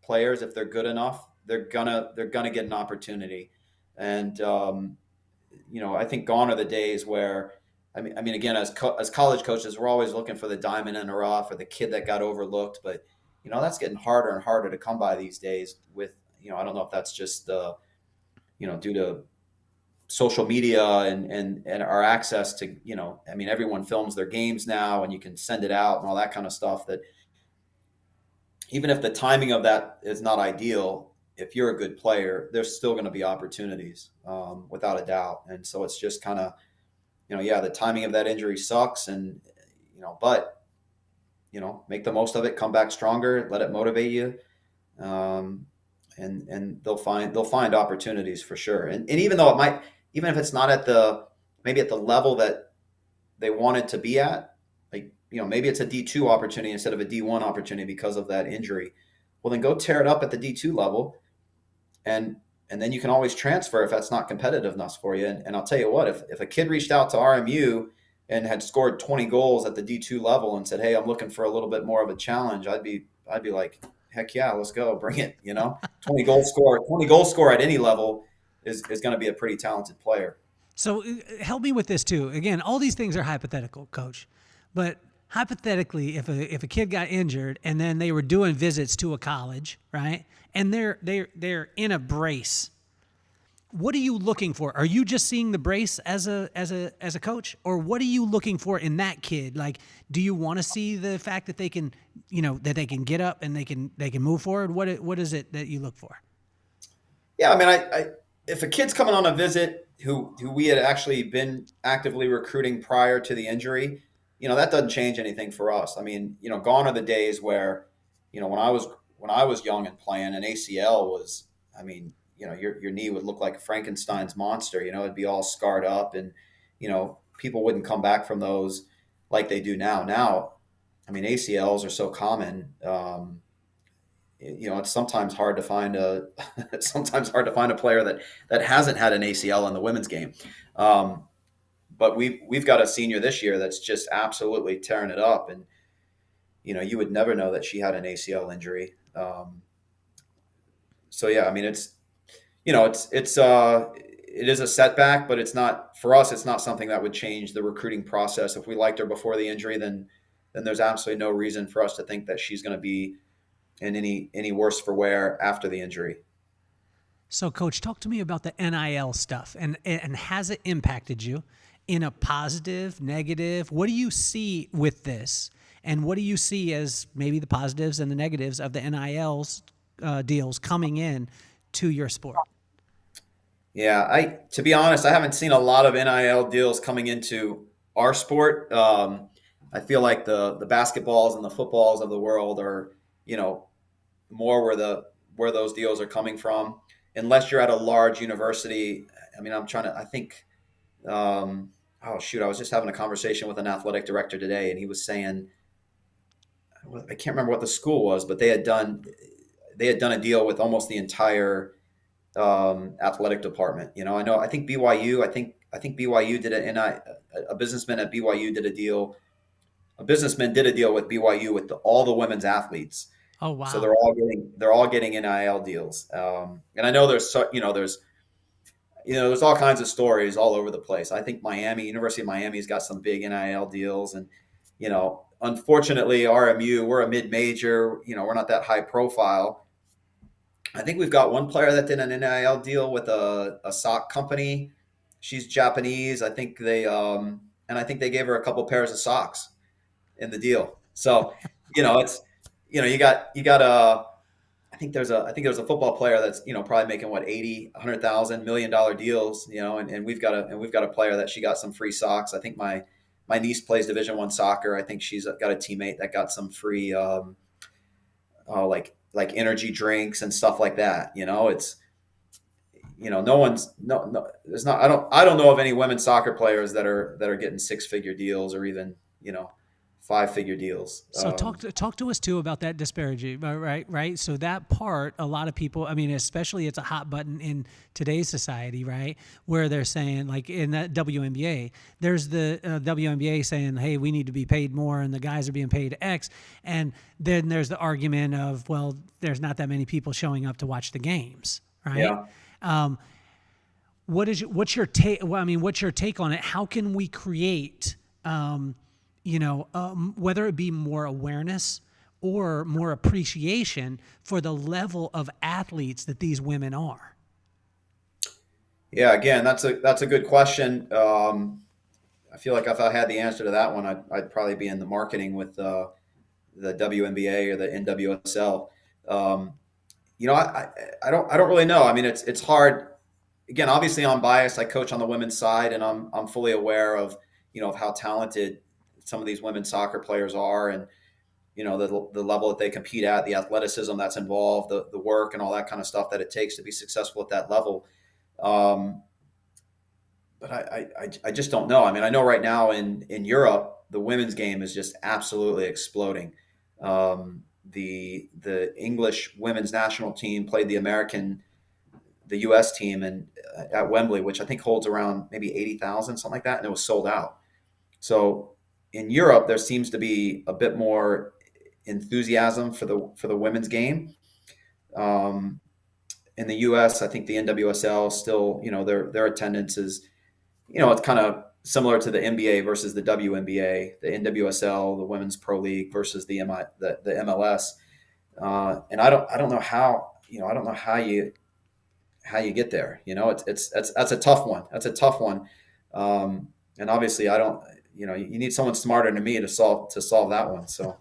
players, if they're good enough, they're gonna get an opportunity. And I think gone are the days where, I mean, again, as college coaches, we're always looking for the diamond in the rough or the kid that got overlooked, but that's getting harder and harder to come by these days. With I don't know if that's just due to social media and our access to, everyone films their games now and you can send it out and all that kind of stuff, that even if the timing of that is not ideal, if you're a good player, there's still going to be opportunities, without a doubt. And so it's just kind of, yeah, the timing of that injury sucks, and but make the most of it, come back stronger, let it motivate you, and they'll find opportunities for sure. And even though even if it's not maybe at the level that they wanted to be at, like maybe it's a D2 opportunity instead of a D1 opportunity because of that injury. Well, then go tear it up at the D2 level, and then you can always transfer if that's not competitive enough for you. And I'll tell you what, if a kid reached out to RMU and had scored 20 goals at the D2 level and said, "Hey, I'm looking for a little bit more of a challenge," I'd be like, "Heck yeah, let's go, bring it." 20 goal score at any level is going to be a pretty talented player. So help me with this too. Again, all these things are hypothetical, Coach. But hypothetically, if a kid got injured and then they were doing visits to a college, right? And they're in a brace, what are you looking for? Are you just seeing the brace as a coach, or what are you looking for in that kid? Like, do you want to see the fact that they can, that they can get up and they can move forward? What is it that you look for? Yeah, I mean, I if a kid's coming on a visit who we had actually been actively recruiting prior to the injury, that doesn't change anything for us. I mean, gone are the days where, when I was young and playing, an ACL was, I mean, your knee would look like Frankenstein's monster. It'd be all scarred up, and people wouldn't come back from those like they do now. Now, I mean, ACLs are so common. It's sometimes hard to find a player that hasn't had an ACL in the women's game. But we've got a senior this year that's just absolutely tearing it up, and you would never know that she had an ACL injury. So yeah, I mean, it is a setback, but it's not for us. It's not something that would change the recruiting process. If we liked her before the injury, then there's absolutely no reason for us to think that she's going to be in any worse for wear after the injury. So, Coach, talk to me about the NIL stuff, and has it impacted you in a positive, negative? What do you see with this, and what do you see as maybe the positives and the negatives of the NIL's deals coming in to your sport? Yeah, to be honest, I haven't seen a lot of NIL deals coming into our sport. I feel like the basketballs and the footballs of the world are, more where those deals are coming from. Unless you're at a large university. I mean, I think, oh shoot, I was just having a conversation with an athletic director today, and he was saying, I can't remember what the school was, but they had done a deal with almost the entire athletic department. I think BYU. I think BYU did it, and a businessman at BYU did a deal. A businessman did a deal with BYU with all the women's athletes. Oh wow! So they're all getting NIL deals. And I know there's all kinds of stories all over the place. I think University of Miami's got some big NIL deals, and unfortunately, RMU, we're a mid-major. We're not that high profile. I think we've got one player that did an NIL deal with a sock company. She's Japanese. I think they gave her a couple pairs of socks in the deal. So, it's you got I think there's a football player that's probably making what, 80, 100,000, $1 million deals. And we've got a player that she got some free socks. I think my niece plays Division I soccer. I think she's got a teammate that got some free like energy drinks and stuff like that. It's there's not I don't know of any women's soccer players that are getting 6-figure deals or even 5-figure deals. So talk to us too about that disparity, right? So that part, a lot of people, I mean, especially it's a hot button in today's society, right? Where they're saying, like in that WNBA, there's the WNBA saying, hey, we need to be paid more, and the guys are being paid X, and then there's the argument of, well, there's not that many people showing up to watch the games, right? Yeah. What's your take? Well, I mean, what's your take on it? How can we create, whether it be more awareness or more appreciation for the level of athletes that these women are? Yeah, again, that's a good question. I feel like if I had the answer to that one, I'd probably be in the marketing with the WNBA or the NWSL. I don't really know. I mean, it's hard. Again, obviously, I'm biased. I coach on the women's side, and I'm fully aware of of how talented some of these women's soccer players are, and the level that they compete at, the athleticism that's involved, the work, and all that kind of stuff that it takes to be successful at that level. Um, but I just don't know. I mean, I know right now in Europe, the women's game is just absolutely exploding. The English women's national team played the U.S. team and at Wembley, which I think holds around maybe 80,000, something like that, and it was sold out. So in Europe, there seems to be a bit more enthusiasm for the women's game. In the U.S., I think the NWSL still, their attendance is, it's kind of similar to the NBA versus the WNBA, the NWSL, the Women's Pro League versus the MLS. And I don't know how, I don't know how you get there. That's a tough one. That's a tough one. And obviously, I don't. You need someone smarter than me to solve that one. So.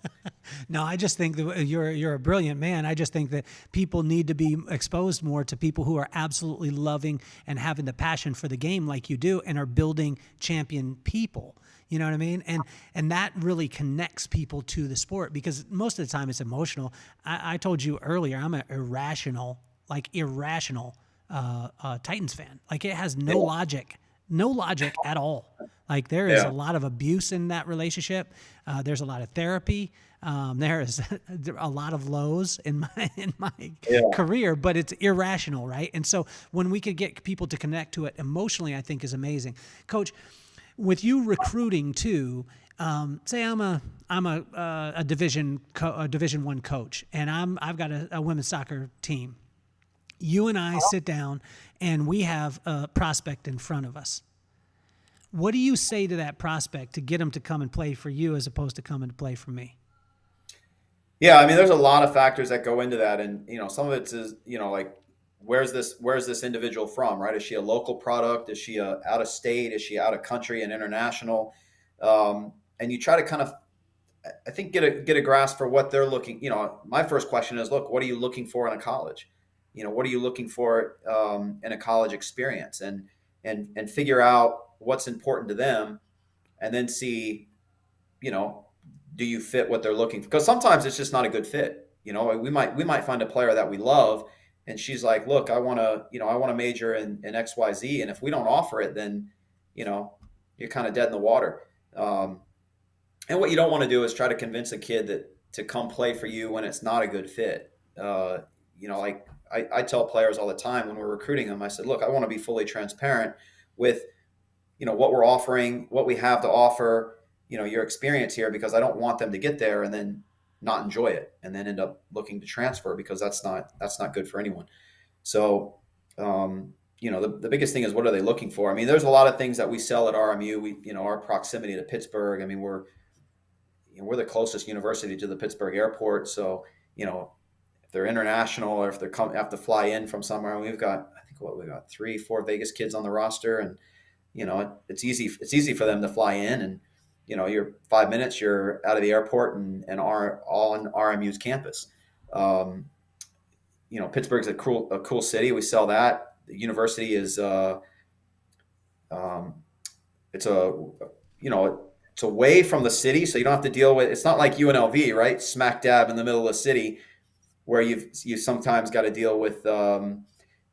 No, I just think that you're a brilliant man. I just think that people need to be exposed more to people who are absolutely loving and having the passion for the game like you do, and are building champion people. You know what I mean? And that really connects people to the sport, because most of the time it's emotional. I told you earlier, I'm an irrational Titans fan. Like, it has no logic at all. Like, there is a lot of abuse in that relationship. There's a lot of therapy. There is a lot of lows in my career, but it's irrational, right? And so when we could get people to connect to it emotionally, I think is amazing. Coach, with you recruiting too, say I'm a Division I coach, and I've got a women's soccer team. You and I sit down and we have a prospect in front of us. What do you say to that prospect to get them to come and play for you as opposed to coming to play for me? Yeah, I mean, there's a lot of factors that go into that, and some of it is like where's this individual from, right? Is she a local product? Is she out of state? Is she out of country and international? And you try to kind of, I think, get a grasp for what they're looking. My first question is, look, what are you looking for in a college? What are you looking for in a college experience, and figure out what's important to them, and then see, do you fit what they're looking for? Because sometimes it's just not a good fit. We might find a player that we love, and she's like, look, I want to major in XYZ, and if we don't offer it, then you're kind of dead in the water. And what you don't want to do is try to convince a kid to come play for you when it's not a good fit. Like I tell players all the time when we're recruiting them, I said, look, I want to be fully transparent with, what we're offering, what we have to offer, your experience here, because I don't want them to get there and then not enjoy it and then end up looking to transfer, because that's not good for anyone. So, the biggest thing is, what are they looking for? I mean, there's a lot of things that we sell at RMU. Our proximity to Pittsburgh. I mean, we're the closest university to the Pittsburgh airport. So, if they're international or if have to fly in from somewhere, we've got 3-4 Vegas kids on the roster, and it's easy for them to fly in, and you're 5 minutes, you're out of the airport and are on RMU's campus. Pittsburgh's a cool city. We sell that. The university is it's away from the city, so you don't have to deal with. It's not like UNLV, right? Smack dab in the middle of the city, where you sometimes got to deal with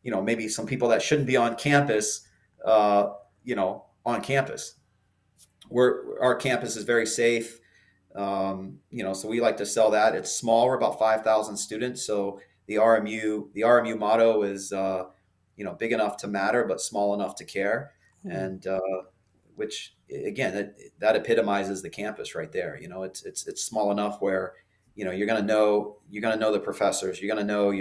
maybe some people that shouldn't be on campus. On campus, our campus is very safe. So we like to sell that. It's small. We're about 5,000 students. So the RMU motto is, big enough to matter, but small enough to care. Ooh. And, which again, that epitomizes the campus right there. It's small enough where, you're going to know the professors, you're going to know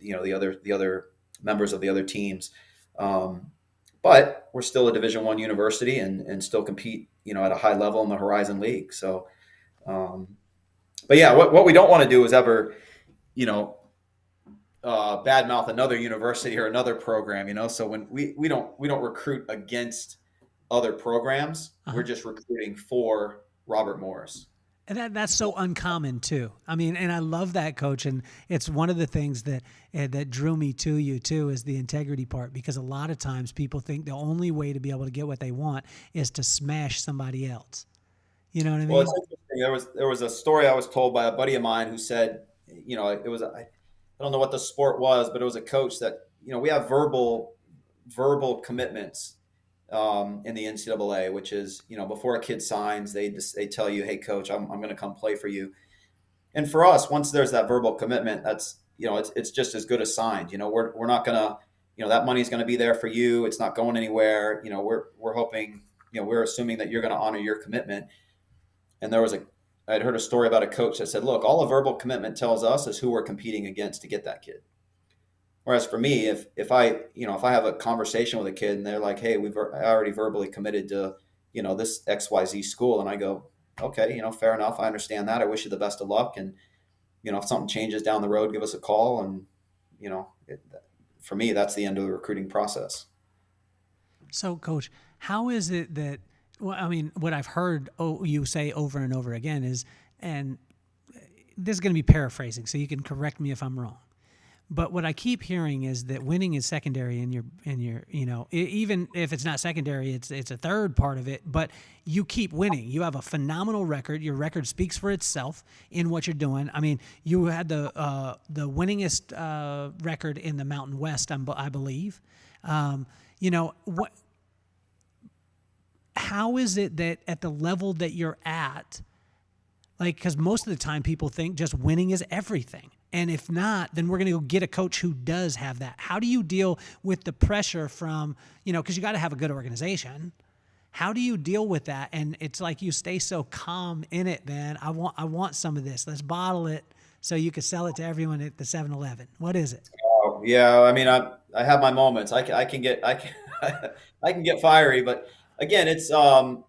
the other members of the other teams. But we're still a Division I university and still compete, at a high level in the Horizon League. So, but yeah, what we don't want to do is ever, you know, badmouth another university or another program. So when we don't recruit against other programs, we're Uh-huh. just recruiting for Robert Morris. And that's so uncommon too. I mean, and I love that, coach. And it's one of the things that drew me to you too is the integrity part, because a lot of times people think the only way to be able to get what they want is to smash somebody else. You know what I Well, it's mean? interesting. There was a story I was told by a buddy of mine who said, it was I don't know what the sport was, but it was a coach that we have verbal commitments in the NCAA, which is before a kid signs, they tell you, hey coach, I'm going to come play for you. And for us, once there's that verbal commitment, that's it's just as good as signed. We're not going to that money's going to be there for you. It's not going anywhere. We're hoping we're assuming that you're going to honor your commitment. And I'd heard a story about a coach that said, look, all a verbal commitment tells us is who we're competing against to get that kid. Whereas for me, if I have a conversation with a kid and they're like, hey, I already verbally committed to this XYZ school, and I go, okay, fair enough, I understand that, I wish you the best of luck, and if something changes down the road, give us a call. And you know it, for me, that's the end of the recruiting process. So, coach, how is it that, well, I mean, what I've heard you say over and over again is, and this is going to be paraphrasing, so you can correct me if I'm wrong. But what I keep hearing is that winning is secondary in your even if it's not secondary, it's a third part of it. But you keep winning. You have a phenomenal record. Your record speaks for itself in what you're doing. I mean, you had the winningest record in the Mountain West, I believe. What? How is it that at the level that you're at, like, because most of the time people think just winning is everything. And if not, then we're going to go get a coach who does have that. How do you deal with the pressure from, because you got to have a good organization. How do you deal with that? And it's like you stay so calm in it, man. I want some of this. Let's bottle it so you can sell it to everyone at the 7-Eleven. What is it? Oh, yeah, I mean, I have my moments. I can get I can I can get fiery, but again, it's for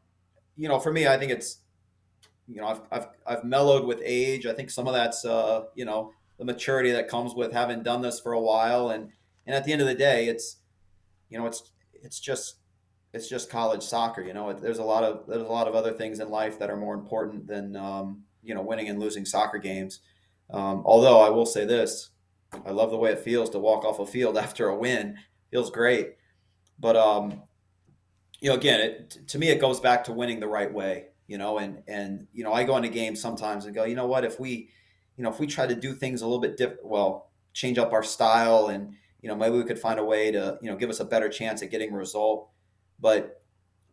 me, I think it's I've mellowed with age. I think some of that's the maturity that comes with having done this for a while, and at the end of the day, you know it's it's just it's just college soccer. There's a lot of other things in life that are more important than winning and losing soccer games. Although I will say this, I love the way it feels to walk off a field after a win. Feels great, but again, to me, it goes back to winning the right way. I go into games sometimes and go, you know what, if we try to do things a little bit different, well, change up our style, and maybe we could find a way to give us a better chance at getting a result. But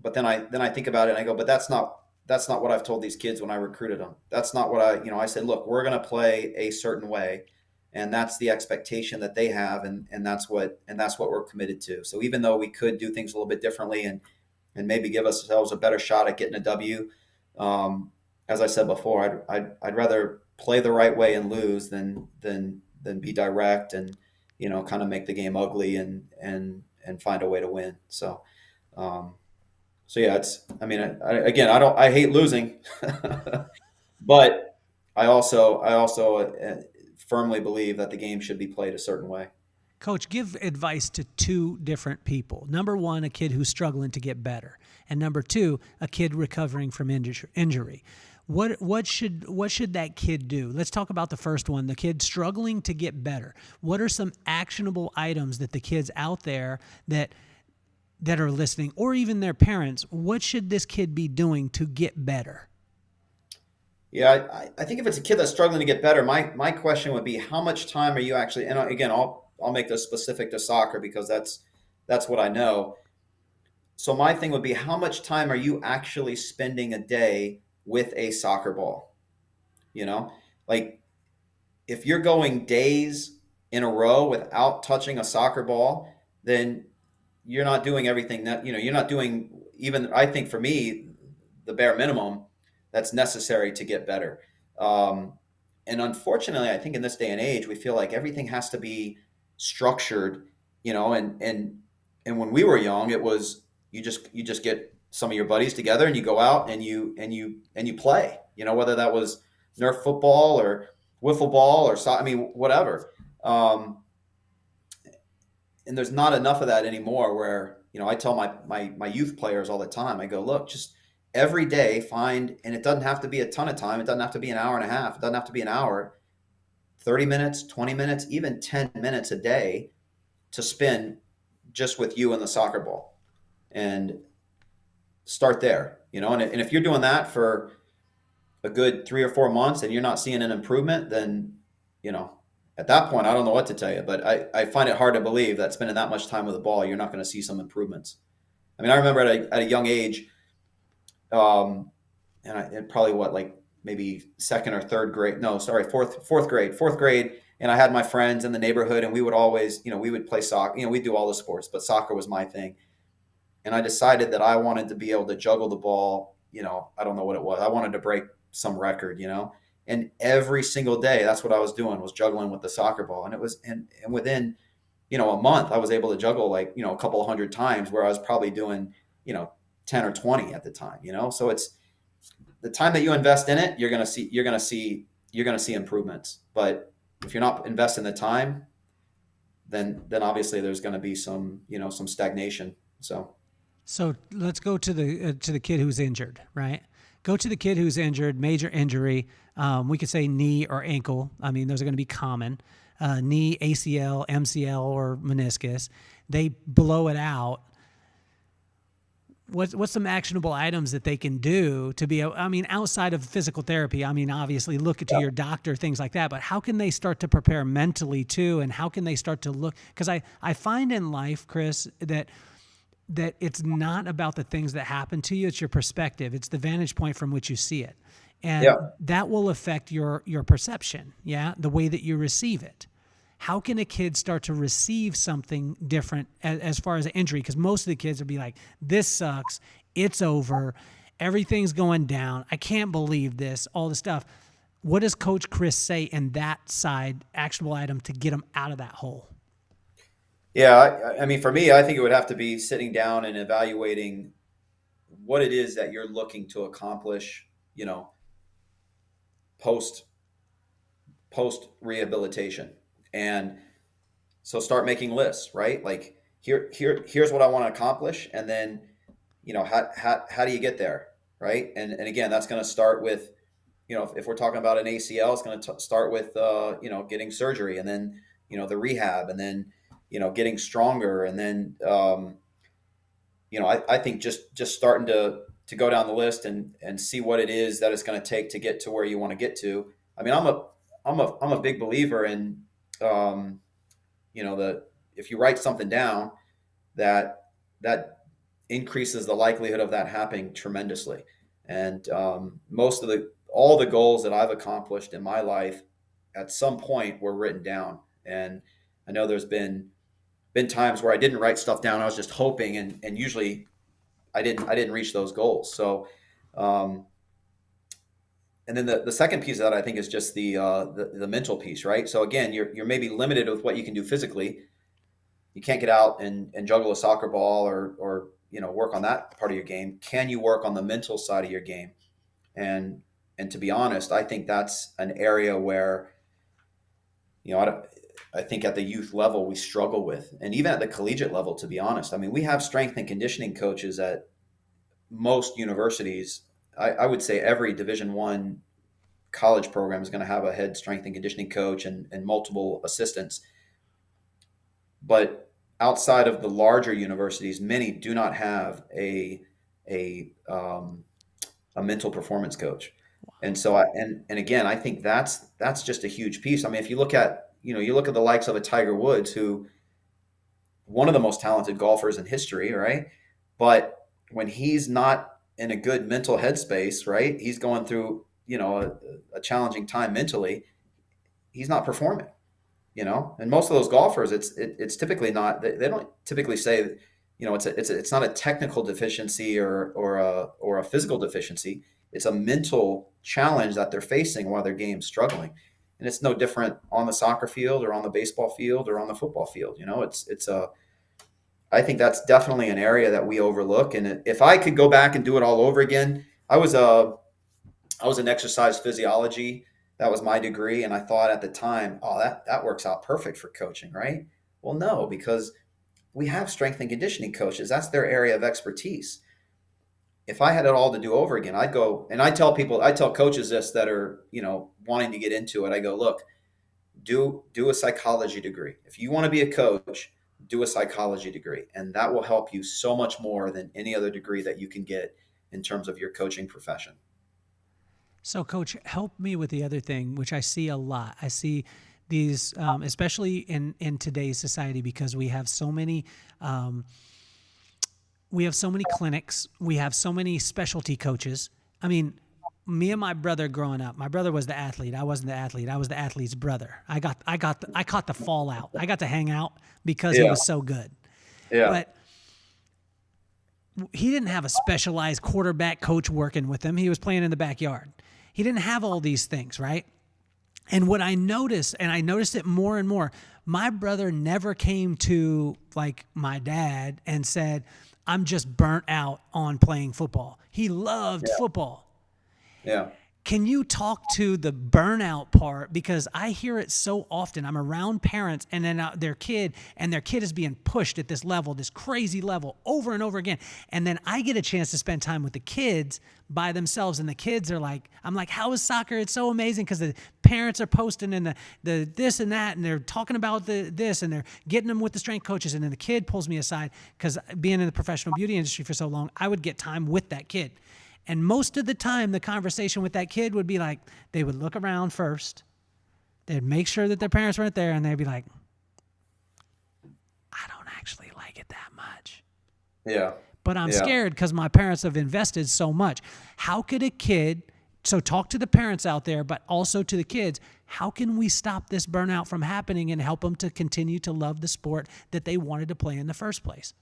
then I think about it and I go, but that's not what I've told these kids when I recruited them. That's not what I said, look, we're going to play a certain way, and that's the expectation that they have, and that's what we're committed to. So even though we could do things a little bit differently and maybe give ourselves a better shot at getting a W, as I said before, I'd rather play the right way and lose than be direct and kind of make the game ugly and find a way to win. Um, so yeah, I mean, again, I hate losing, but I also firmly believe that the game should be played a certain way. Coach, give advice to two different people. Number one, a kid who's struggling to get better, and number two, a kid recovering from injury. What should that kid do? Let's talk about the first one, the kid struggling to get better. What are some actionable items that the kids out there that are listening, or even their parents, what should this kid be doing to get better? Yeah, I think if it's a kid that's struggling to get better, my question would be, how much time are you actually? And again, I'll make this specific to soccer because that's what I know. So my thing would be, how much time are you actually spending a day with a soccer ball. You know, like if you're going days in a row without touching a soccer ball, then you're not doing everything that, you're not doing, even, I think for me, the bare minimum that's necessary to get better. Um, and unfortunately, I think in this day and age, we feel like everything has to be structured, and when we were young, it was you just get some of your buddies together and you go out and you play, whether that was Nerf football or wiffle ball or I mean, whatever. And there's not enough of that anymore where, I tell my youth players all the time, I go, look, just every day find, and it doesn't have to be a ton of time. It doesn't have to be an hour and a half. It doesn't have to be an hour, 30 minutes, 20 minutes, even 10 minutes a day to spend just with you and the soccer ball, and start there, and if you're doing that for a good 3 or 4 months and you're not seeing an improvement, then, at that point, I don't know what to tell you, but I find it hard to believe that spending that much time with the ball, you're not going to see some improvements. I mean, I remember at a young age, and probably like maybe second or third grade, no, sorry, fourth grade. And I had my friends in the neighborhood and we would always, we would play soccer, we'd do all the sports, but soccer was my thing. And I decided that I wanted to be able to juggle the ball. I don't know what it was. I wanted to break some record, and every single day, that's what I was doing, was juggling with the soccer ball. And it was, and within, a month, I was able to juggle like, a couple of hundred times, where I was probably doing, 10 or 20 at the time, so it's the time that you invest in it, you're going to see improvements. But if you're not investing the time, then obviously there's going to be some, some stagnation. So let's go to the kid who's injured, right? Go to the kid who's injured, major injury. We could say knee or ankle. I mean, those are going to be common. Knee, ACL, MCL, or meniscus. They blow it out. What's some actionable items that they can do to be, I mean, outside of physical therapy? I mean, obviously look to your doctor, things like that, but how can they start to prepare mentally too? And how can they start to look? Because I find in life, Chris, that it's not about the things that happen to you. It's your perspective. It's the vantage point from which you see it. And that will affect your perception. Yeah. The way that you receive it. How can a kid start to receive something different as far as an injury? Because most of the kids would be like, this sucks. It's over. Everything's going down. I can't believe this, all this stuff. What does Coach Chris say in that side, actionable item, to get them out of that hole? Yeah, I mean, for me, I think it would have to be sitting down and evaluating what it is that you're looking to accomplish, post rehabilitation. And so start making lists, right? Like here's what I want to accomplish, and then, how do you get there, right? And again, that's going to start with, if we're talking about an ACL, it's going to start with getting surgery, and then the rehab, and then getting stronger, and then I think just starting to go down the list and see what it is that it's going to take to get to where you want to get to. I mean, I'm a big believer in that if you write something down, that increases the likelihood of that happening tremendously. And all the goals that I've accomplished in my life at some point were written down. And I know there's been times where I didn't write stuff down. I was just hoping, and usually I didn't reach those goals. So, and then the second piece of that, I think, is just the mental piece, right? So again, you're maybe limited with what you can do physically. You can't get out and juggle a soccer ball or work on that part of your game. Can you work on the mental side of your game? And to be honest, I think that's an area where, I think at the youth level we struggle with, and even at the collegiate level, to be honest. I mean, we have strength and conditioning coaches at most universities. I would say every Division I college program is going to have a head strength and conditioning coach and multiple assistants. But outside of the larger universities, many do not have a mental performance coach. And so and again, I think that's just a huge piece. I mean, if you look at the likes of a Tiger Woods, who one of the most talented golfers in history, right? But when he's not in a good mental headspace, right? He's going through, a challenging time mentally. He's not performing, and most of those golfers, it's typically not, they don't typically say, it's not a technical deficiency or a physical deficiency. It's a mental challenge that they're facing while their game's struggling. And it's no different on the soccer field or on the baseball field or on the football field. I think that's definitely an area that we overlook. And if I could go back and do it all over again, I was in exercise physiology. That was my degree, and I thought at the time, oh, that works out perfect for coaching, right? Well, no, because we have strength and conditioning coaches. That's their area of expertise. If I had it all to do over again, I'd go and I tell coaches this that are, wanting to get into it. I go, look, do a psychology degree. If you want to be a coach, do a psychology degree, and that will help you so much more than any other degree that you can get in terms of your coaching profession. So, Coach, help me with the other thing, which I see a lot. I see these, especially in today's society, because um, we have so many clinics, we have so many specialty coaches. I mean, me and my brother growing up, my brother was the athlete. I wasn't the athlete. I was the athlete's brother. I caught the fallout. I got to hang out because he Yeah, was so good. yeah, But he didn't have a specialized quarterback coach working with him. He was playing in the backyard. He didn't have all these things, right? And what I noticed, and I noticed it more and more, my brother never came to like my dad and said, I'm just burnt out on playing football. He loved yeah, football. yeah. Can you talk to the burnout part? Because I hear it so often. I'm around parents and then their kid is being pushed at this level, this crazy level over and over again. And then I get a chance to spend time with the kids by themselves. And the kids are like, I'm like, how is soccer? It's so amazing because the parents are posting and the this and that, and they're talking about this and they're getting them with the strength coaches. And then the kid pulls me aside because being in the professional beauty industry for so long, I would get time with that kid. And most of the time, the conversation with that kid would be like, they would look around first. They'd make sure that their parents weren't there. And they'd be like, I don't actually like it that much. Yeah. But I'm Yeah. scared because my parents have invested so much. How could a kid, so talk to the parents out there, but also to the kids, how can we stop this burnout from happening and help them to continue to love the sport that they wanted to play in the first place?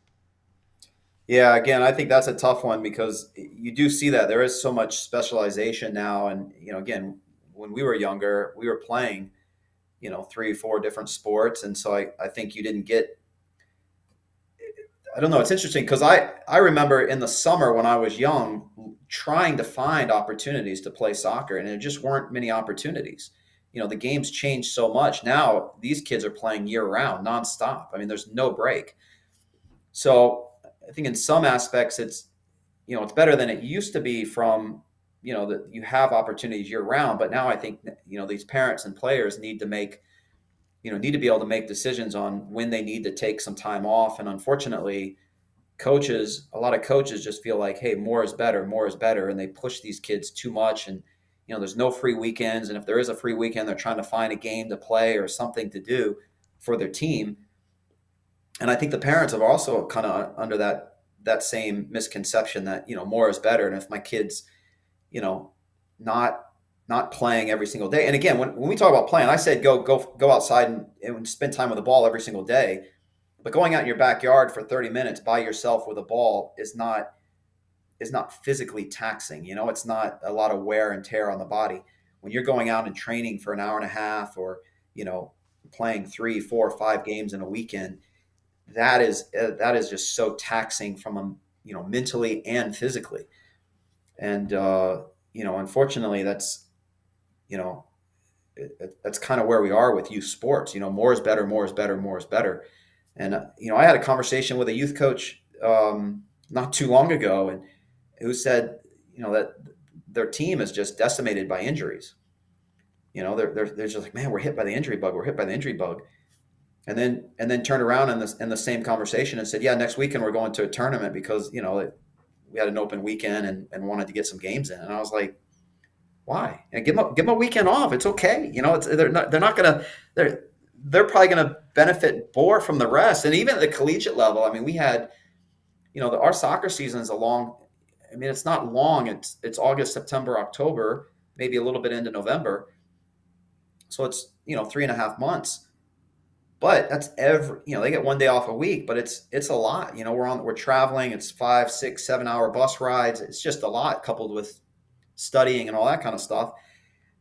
Yeah. Again, I think that's a tough one because you do see that there is so much specialization now. And, again, when we were younger, we were playing, 3, 4 different sports. And so I think you didn't get, I don't know. It's interesting because I remember in the summer when I was young trying to find opportunities to play soccer, and there just weren't many opportunities. The game's changed so much. Now these kids are playing year round, nonstop. I mean, there's no break. So I think in some aspects it's better than it used to be from, that you have opportunities year round. But now I think, these parents and players need to be able to make decisions on when they need to take some time off. And unfortunately, a lot of coaches just feel like, hey, more is better. And they push these kids too much. And, there's no free weekends. And if there is a free weekend, they're trying to find a game to play or something to do for their team. And I think the parents are also kind of under that same misconception that, more is better. And if my kids, you know, not not playing every single day. And again, when we talk about playing, I said go outside and spend time with the ball every single day. But going out in your backyard for 30 minutes by yourself with a ball is not physically taxing. It's not a lot of wear and tear on the body. When you're going out and training for an hour and a half, or playing 3, 4, 5 games in a weekend, that is just so taxing from mentally and physically. And unfortunately, you know that's kind of where we are with youth sports. More is better, more is better, more is better. And I had a conversation with a youth coach not too long ago, and who said that their team is just decimated by injuries. They're just like, man, we're hit by the injury bug. We're hit by the injury bug. And then turned around in the same conversation and said, yeah, next weekend we're going to a tournament because we had an open weekend and wanted to get some games in. And I was like, why? And give them a weekend off. It's okay. They're probably going to benefit more from the rest. And even at the collegiate level, I mean, we had, our soccer season is I mean, it's not long. It's August, September, October, maybe a little bit into November. So it's 3.5 months. But that's they get one day off a week, but it's a lot. We're traveling. It's 5, 6, 7 hour bus rides. It's just a lot coupled with studying and all that kind of stuff.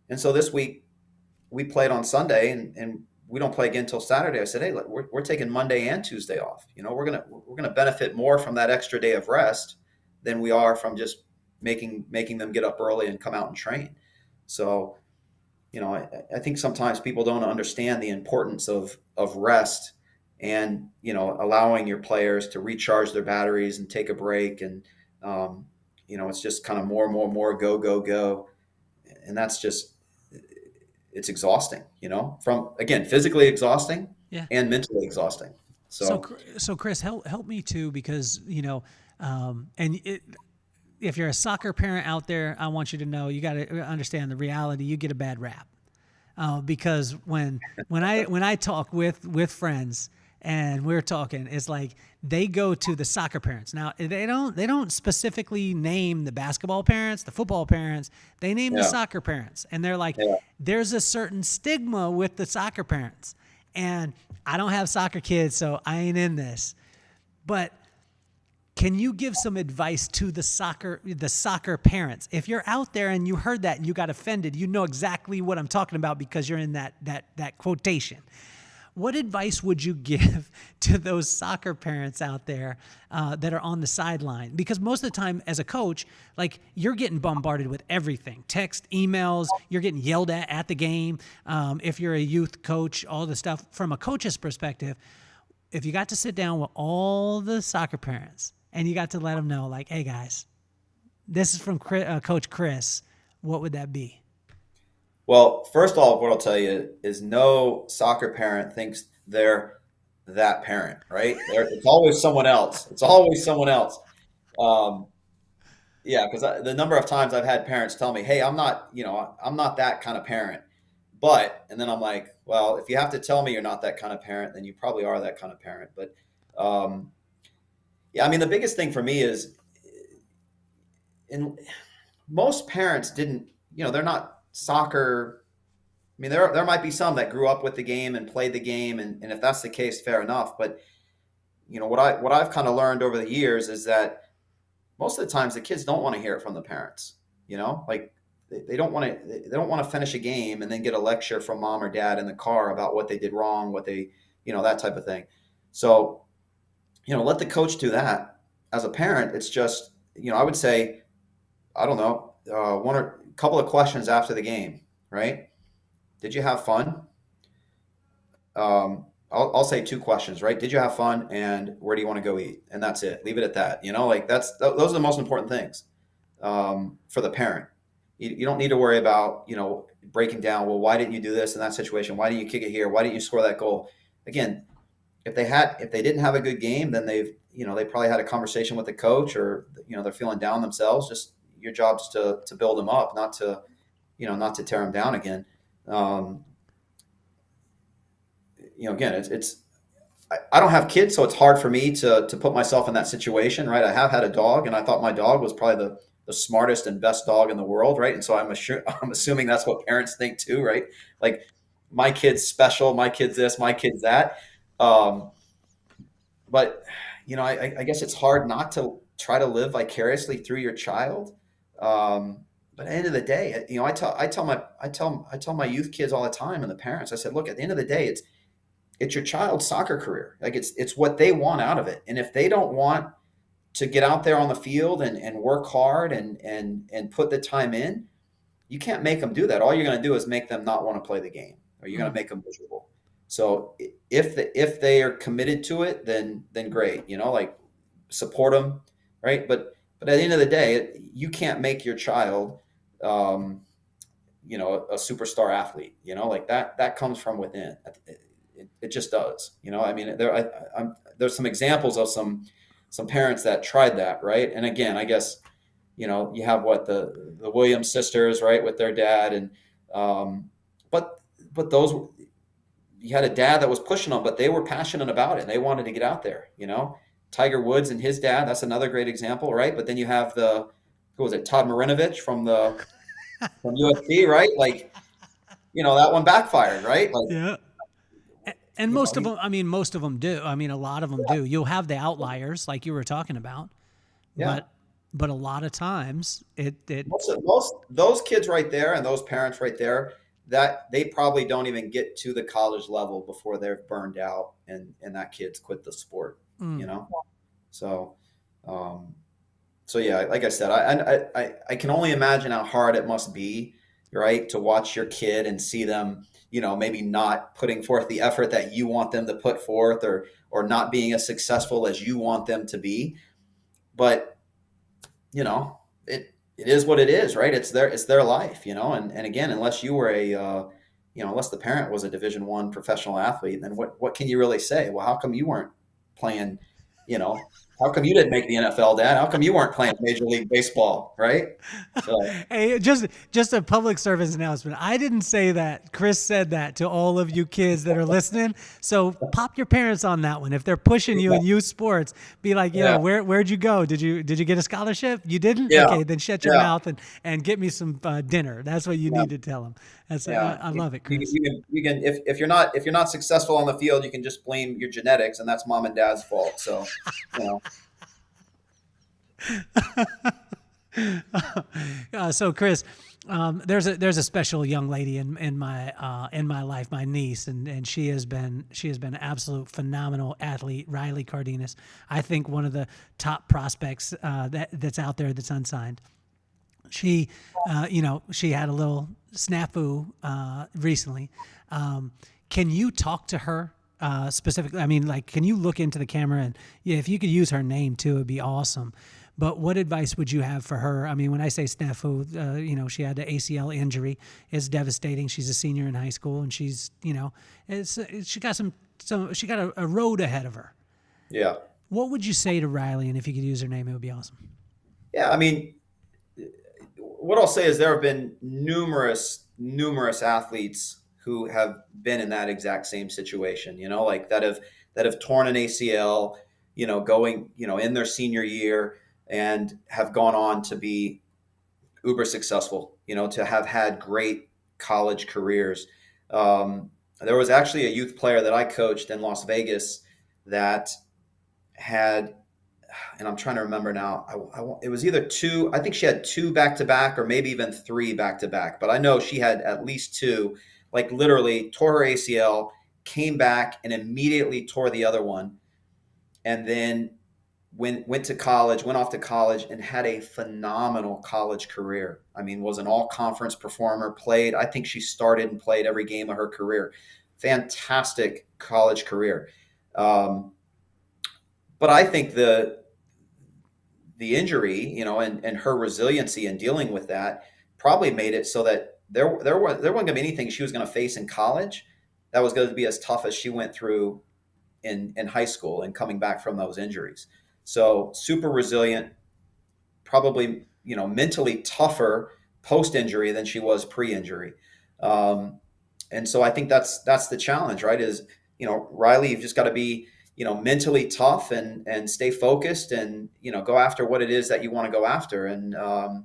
And so this week we played on Sunday, and we don't play again until Saturday. I said, hey, look, we're taking Monday and Tuesday off. We're gonna benefit more from that extra day of rest than we are from just making them get up early and come out and train. So, I think sometimes people don't understand the importance of rest and, allowing your players to recharge their batteries and take a break. And, it's just kind of more, go, go, go. And that's just, it's exhausting, from, again, physically exhausting Yeah. and mentally exhausting. So Chris, help me too, because, if you're a soccer parent out there, I want you to know, you got to understand the reality. You get a bad rap, because when I talk with friends and we're talking, it's like they go to the soccer parents. Now they don't specifically name the basketball parents, the football parents. They name the soccer parents, and they're like, there's a certain stigma with the soccer parents. And I don't have soccer kids, so I ain't in this, but can you give some advice to the soccer parents? If you're out there and you heard that and you got offended, you know exactly what I'm talking about because you're in that quotation. What advice would you give to those soccer parents out there that are on the sideline? Because most of the time as a coach, like, you're getting bombarded with everything, text, emails, you're getting yelled at the game. If you're a youth coach, all the stuff from a coach's perspective, if you got to sit down with all the soccer parents, and you got to let them know, like, hey, guys, this is from Coach Chris, what would that be? Well, first of all, what I'll tell you is no soccer parent thinks they're that parent, right? It's always someone else. It's always someone else. Um, yeah, because the number of times I've had parents tell me, "Hey, I'm not that kind of parent." And then I'm like, well, if you have to tell me you're not that kind of parent, then you probably are that kind of parent. But yeah, I mean, the biggest thing for me is, in most parents didn't, they're not soccer. I mean, there might be some that grew up with the game and played the game, and if that's the case, fair enough. But what I've kind of learned over the years is that most of the times the kids don't want to hear it from the parents. Like, they don't want to finish a game and then get a lecture from mom or dad in the car about what they did wrong, that type of thing. So, let the coach do that. As a parent, it's just, I would say, I don't know, one or a couple of questions after the game, right? Did you have fun? I'll say two questions, right? Did you have fun, and where do you want to go eat? And that's it. Leave it at that. Like, those are the most important things for the parent. You don't need to worry about, breaking down, well, why didn't you do this in that situation? Why didn't you kick it here? Why didn't you score that goal? Again, if they didn't have a good game, then they probably had a conversation with the coach, or, they're feeling down themselves. Just your job's to build them up, not to tear them down again. Again, I don't have kids, so it's hard for me to put myself in that situation, right? I have had a dog, and I thought my dog was probably the smartest and best dog in the world, right? And so I'm assuming that's what parents think too, right? Like, my kid's special, my kid's this, my kid's that. But I guess it's hard not to try to live vicariously through your child. But at the end of the day, I tell my youth kids all the time, and the parents, I said, look, at the end of the day, it's your child's soccer career. Like, it's what they want out of it. And if they don't want to get out there on the field and work hard and put the time in, you can't make them do that. All you're going to do is make them not want to play the game, or you're going to make them miserable. So if they are committed to it, then great, like, support them, right? But at the end of the day, you can't make your child, a superstar athlete. Like, that comes from within. It just does. I mean, there's some examples of some parents that tried that, right? And again, I guess, you have the Williams sisters, right, with their dad, and but those, you had a dad that was pushing them, but they were passionate about it and they wanted to get out there. Tiger Woods and his dad, that's another great example, right? But then you have the who was it? Todd Marinovich from USC, right? Like, that one backfired, right? Like, Yeah. And you know, most of he, them, I mean, most of them do. I mean, a lot of them do. You'll have the outliers like you were talking about, yeah. but a lot of times it Most those kids right there and those parents right there, that they probably don't even get to the college level before they're burned out and that kid's quit the sport, you mm, know? So, um, so yeah, like I said, I can only imagine how hard it must be, right, to watch your kid and see them, maybe not putting forth the effort that you want them to put forth, or not being as successful as you want them to be. But it is what it is, right? It's their life, and again, unless you were unless the parent was a Division I professional athlete, then what can you really say? Well, how come you weren't playing, you know, how come you didn't make the NFL, Dad? How come you weren't playing Major League Baseball, right? So hey, just a public service announcement. I didn't say that. Chris said that to all of you kids that are listening. So pop your parents on that one. If they're pushing you in youth sports, be like, yeah, where'd you go? Did you get a scholarship? You didn't? yeah, Okay, then shut your yeah, mouth and get me some dinner. That's what you yeah, need to tell them. yeah. I love it, You, Chris. you can if you're not successful on the field, you can just blame your genetics, and that's mom and dad's fault. So, you know, So Chris, there's a special young lady in my life, my niece, and she has been an absolute phenomenal athlete, Riley Cardenas. I think one of the top prospects that's out there that's unsigned. She, she had a little snafu recently. Can you talk to her specifically? I mean, like, can you look into the camera and yeah, if you could use her name too, it'd be awesome. But what advice would you have for her? I mean, when I say snafu, she had the ACL injury. It's devastating. She's a senior in high school, and she's, she got she got a road ahead of her. yeah, What would you say to Riley? And if you could use her name, it would be awesome. yeah. I mean, what I'll say is there have been numerous athletes who have been in that exact same situation, like that have torn an ACL, going, in their senior year, and have gone on to be uber successful, to have had great college careers. There was actually a youth player that I coached in Las Vegas that had, and I'm trying to remember now. It was either two. I think she had two back to back, or maybe even three back to back. But I know she had at least two. Like, literally tore her ACL, came back, and immediately tore the other one, and then went off to college, and had a phenomenal college career. I mean, was an all conference performer. Played. I think she started and played every game of her career. Fantastic college career. But I think the injury, and her resiliency in dealing with that probably made it so that there wasn't going to be anything she was going to face in college that was going to be as tough as she went through in high school and coming back from those injuries. So super resilient, probably, mentally tougher post injury than she was pre injury. And so I think that's the challenge, right? Is, Riley, you've just got to be, mentally tough and stay focused, and, go after what it is that you want to go after. And, I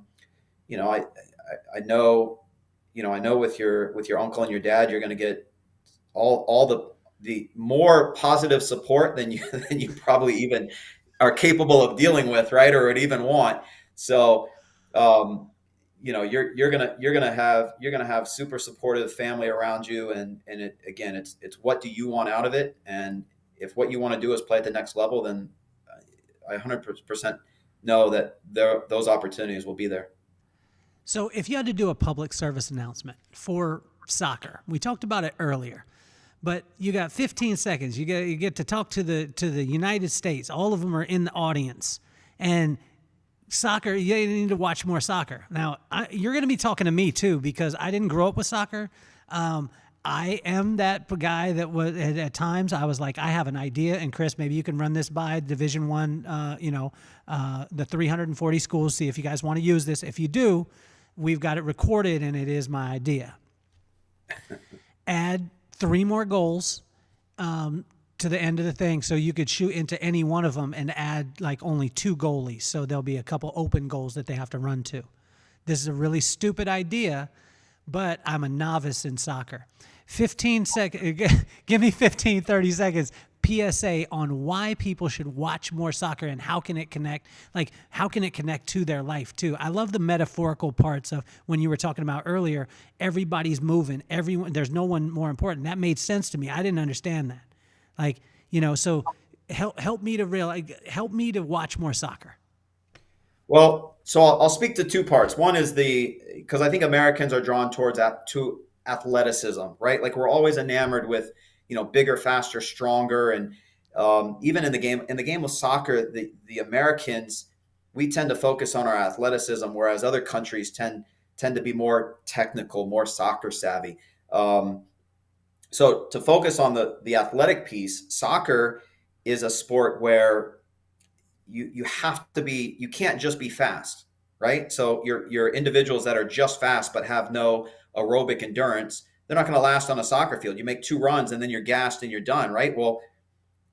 know, I know with your uncle and your dad, you're going to get all the more positive support than you than you probably even are capable of dealing with, right? Or would even want. So, you're gonna have super supportive family around you, and it's what do you want out of it, and if what you want to do is play at the next level, then I 100% know that those opportunities will be there. So if you had to do a public service announcement for soccer, we talked about it earlier, but you got 15 seconds. You get to talk to the United States. All of them are in the audience, and soccer. You need to watch more soccer. Now you're going to be talking to me too, because I didn't grow up with soccer. I am that guy that was at times I was like, I have an idea, and Chris, maybe you can run this by Division I, the 340 schools. See if you guys want to use this. If you do, we've got it recorded, and it is my idea. Add 3 more goals. to the end of the thing, so you could shoot into any one of them and add like only two goalies, so there'll be a couple open goals that they have to run to. This is a really stupid idea, but I'm a novice in soccer. 15 seconds, give me 15, 30 seconds PSA on why people should watch more soccer and how can it connect, like how can it connect to their life too. I love the metaphorical parts of when you were talking about earlier, everybody's moving, everyone, there's no one more important. That made sense to me. I didn't understand that. Like, so help me help me to watch more soccer. Well, so I'll speak to two parts. One is because I think Americans are drawn to athleticism, right? Like we're always enamored with, bigger, faster, stronger, and even in the game of soccer, the Americans, we tend to focus on our athleticism, whereas other countries tend to be more technical, more soccer savvy. So to focus on the athletic piece, soccer is a sport where you can't just be fast, right? So your individuals that are just fast but have no aerobic endurance, they're not going to last on a soccer field. You make two runs and then you're gassed and you're done, right? Well,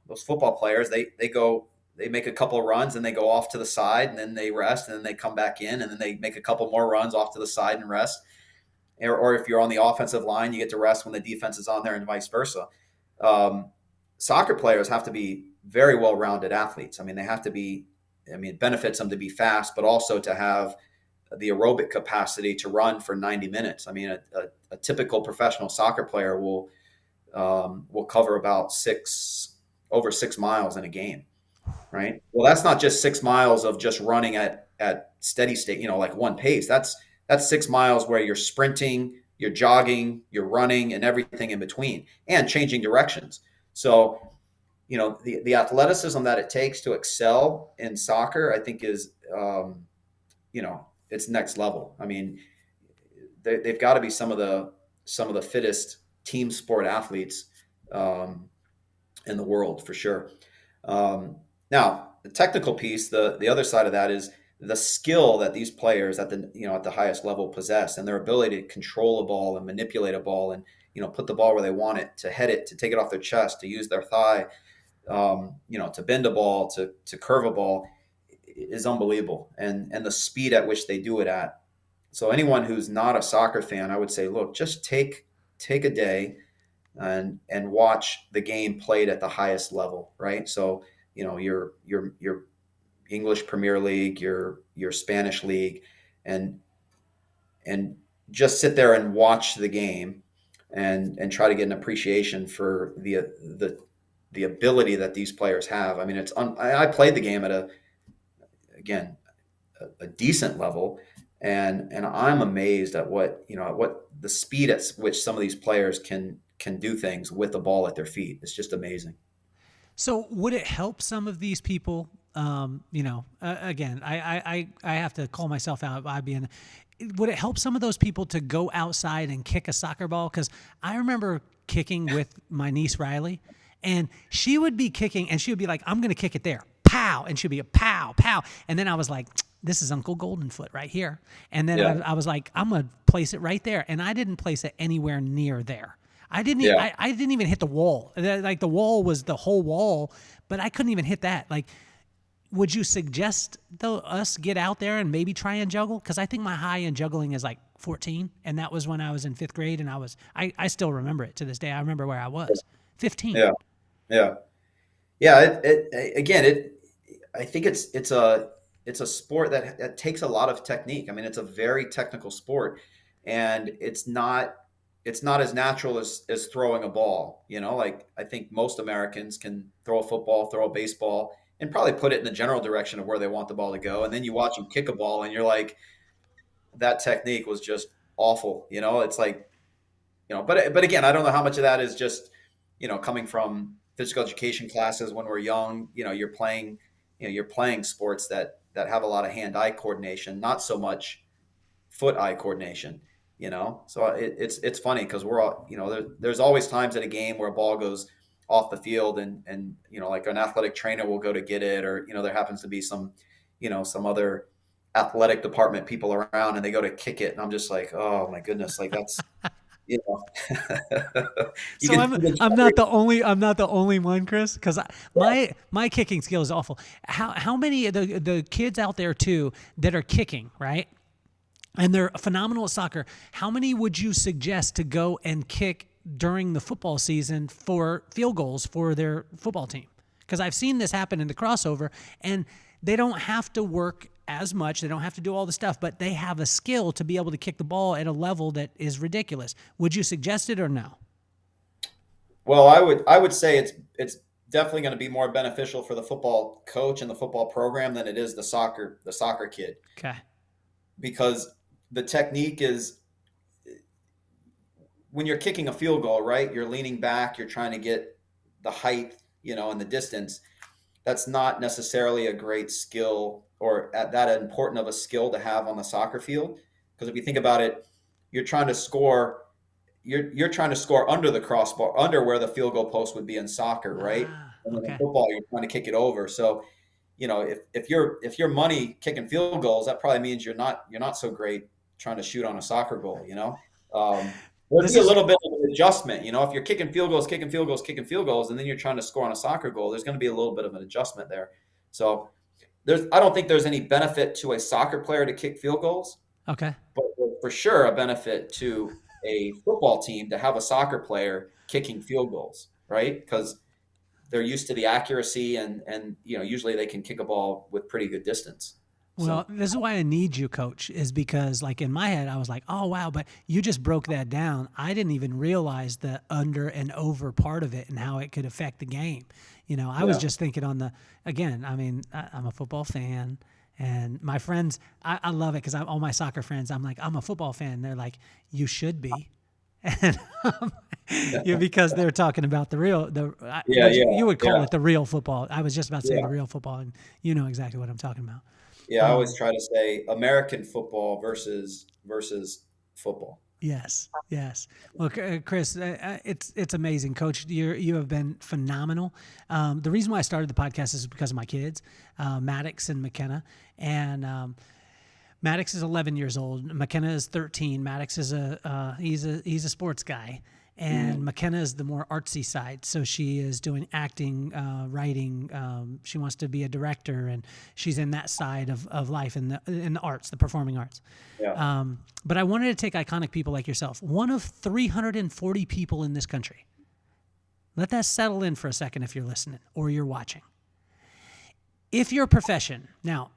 those football players, they make a couple of runs and they go off to the side and then they rest and then they come back in and then they make a couple more runs off to the side and rest. Or if you're on the offensive line, you get to rest when the defense is on there and vice versa. Soccer players have to be very well-rounded athletes. I mean, it benefits them to be fast, but also to have the aerobic capacity to run for 90 minutes. I mean, a typical professional soccer player will cover about over 6 miles in a game, right? Well, that's not just 6 miles of just running at steady state, like one pace. That's 6 miles where you're sprinting, you're jogging, you're running, and everything in between, and changing directions. So, the athleticism that it takes to excel in soccer, I think is, it's next level. I mean, they've got to be some of the fittest team sport athletes in the world for sure. Now, the technical piece, the other side of that is the skill that these players at the highest level possess, and their ability to control a ball and manipulate a ball and put the ball where they want it, to head it, to take it off their chest, to use their thigh, to bend a ball, to curve a ball, is unbelievable. And the speed at which they do it at. So anyone who's not a soccer fan, I would say, look, just take a day and watch the game played at the highest level, right? So, your English Premier League, your Spanish league, and just sit there and watch the game and try to get an appreciation for the ability that these players have. I mean, I played the game at a decent level, and I'm amazed at what the speed at which some of these players can do things with the ball at their feet. It's just amazing. So would it help some of these people? Again, I have to call myself out by being. Would it help some of those people to go outside and kick a soccer ball? Because I remember kicking with my niece Riley, and she would be kicking, and she would be like, "I'm going to kick it there, pow," and she'd be a pow, pow, and then I was like, "This is Uncle Goldenfoot right here," and then Yeah. I was like, "I'm going to place it right there," and I didn't place it anywhere near there. I didn't. Yeah. I didn't even hit the wall. Like the wall was the whole wall, but I couldn't even hit that. Like, would you suggest us get out there and maybe try and juggle? Because I think my high in juggling is like 14, and that was when I was in 5th grade, and I still remember it to this day. I remember where I was, 15. Yeah. Yeah. Yeah. I think it's a sport that takes a lot of technique. I mean, it's a very technical sport, and it's not as natural as throwing a ball. Like I think most Americans can throw a football, throw a baseball, and probably put it in the general direction of where they want the ball to go. And then you watch them kick a ball, and you're like, that technique was just awful. It's like, but again, I don't know how much of that is just, coming from physical education classes when we're young. You're playing sports that have a lot of hand-eye coordination, not so much foot-eye coordination. So it's funny because we're all, there's always times in a game where a ball goes off the field and like an athletic trainer will go to get it, or there happens to be some other athletic department people around and they go to kick it, and I'm just like, oh my goodness, like you know, you So can. I'm not the only one, Chris, because my kicking skill is awful. How many of the kids out there too that are kicking, right? And they're phenomenal at soccer. How many would you suggest to go and kick during the football season for field goals for their football team? Because I've seen this happen in the crossover, and they don't have to work as much. They don't have to do all the stuff, but they have a skill to be able to kick the ball at a level that is ridiculous. Would you suggest it or no? Well, I would say it's definitely going to be more beneficial for the football coach and the football program than it is the soccer kid, Okay. because the technique is when you're kicking a field goal, right? You're leaning back, you're trying to get the height, and the distance. That's not necessarily a great skill or at that important of a skill to have on the soccer field. Because if you think about it, you're trying to score, you're trying to score under the crossbar, under where the field goal post would be in soccer, right? Ah, And then in okay. football, you're trying to kick it over. So, if you're money kicking field goals, that probably means you're not so great trying to shoot on a soccer goal. There'd This be a is little bit of an adjustment. If you're kicking field goals, kicking field goals, kicking field goals, and then you're trying to score on a soccer goal, there's going to be a little bit of an adjustment there. So I don't think there's any benefit to a soccer player to kick field goals, okay. but there's for sure a benefit to a football team to have a soccer player kicking field goals, right? Because they're used to the accuracy and usually they can kick a ball with pretty good distance. Well, So this is why I need you, coach, is because like in my head, I was like, oh, wow, but you just broke that down. I didn't even realize the under and over part of it and how it could affect the game. I was yeah, just thinking again, I mean, I'm a football fan and my friends, I love it because all my soccer friends, I'm like, I'm a football fan. They're like, you should be. And because they're talking about yeah, what yeah, you would call yeah, it the real football. I was just about to say the yeah. real football, and you know exactly what I'm talking about. Yeah, I always Um, try to say American football versus football. yes, yes. Well, Chris, it's amazing, Coach. You have been phenomenal. The reason why I started the podcast is because of my kids, Maddox and McKenna, and Maddox is 11 years old. McKenna is 13. Maddox is he's a sports guy, and Mm, McKenna is the more artsy side. So she is doing acting, writing. She wants to be a director, and she's in that side of life in the arts, the performing arts. yeah. But I wanted to take iconic people like yourself, one of 340 people in this country. Let that settle in for a second if you're listening or you're watching. If your profession now,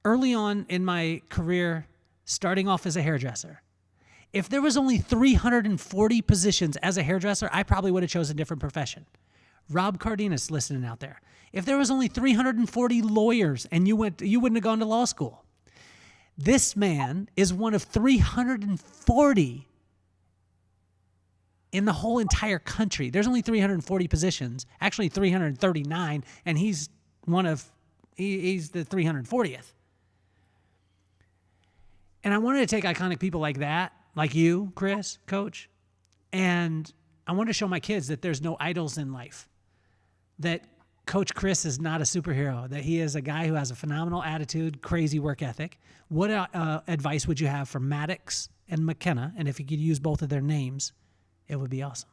early on in my career, starting off as a hairdresser, if there was only 340 positions as a hairdresser, I probably would have chosen a different profession. Rob Cardenas listening out there. If there was only 340 lawyers and you wouldn't have gone to law school. This man is one of 340 in the whole entire country. There's only 340 positions, actually 339, and he's the 340th. And I wanted to take iconic people like that, like you, Chris, Coach, and I wanted to show my kids that there's no idols in life. That Coach Chris is not a superhero, that he is a guy who has a phenomenal attitude, crazy work ethic. What advice would you have for Maddox and McKenna? And if you could use both of their names, it would be awesome.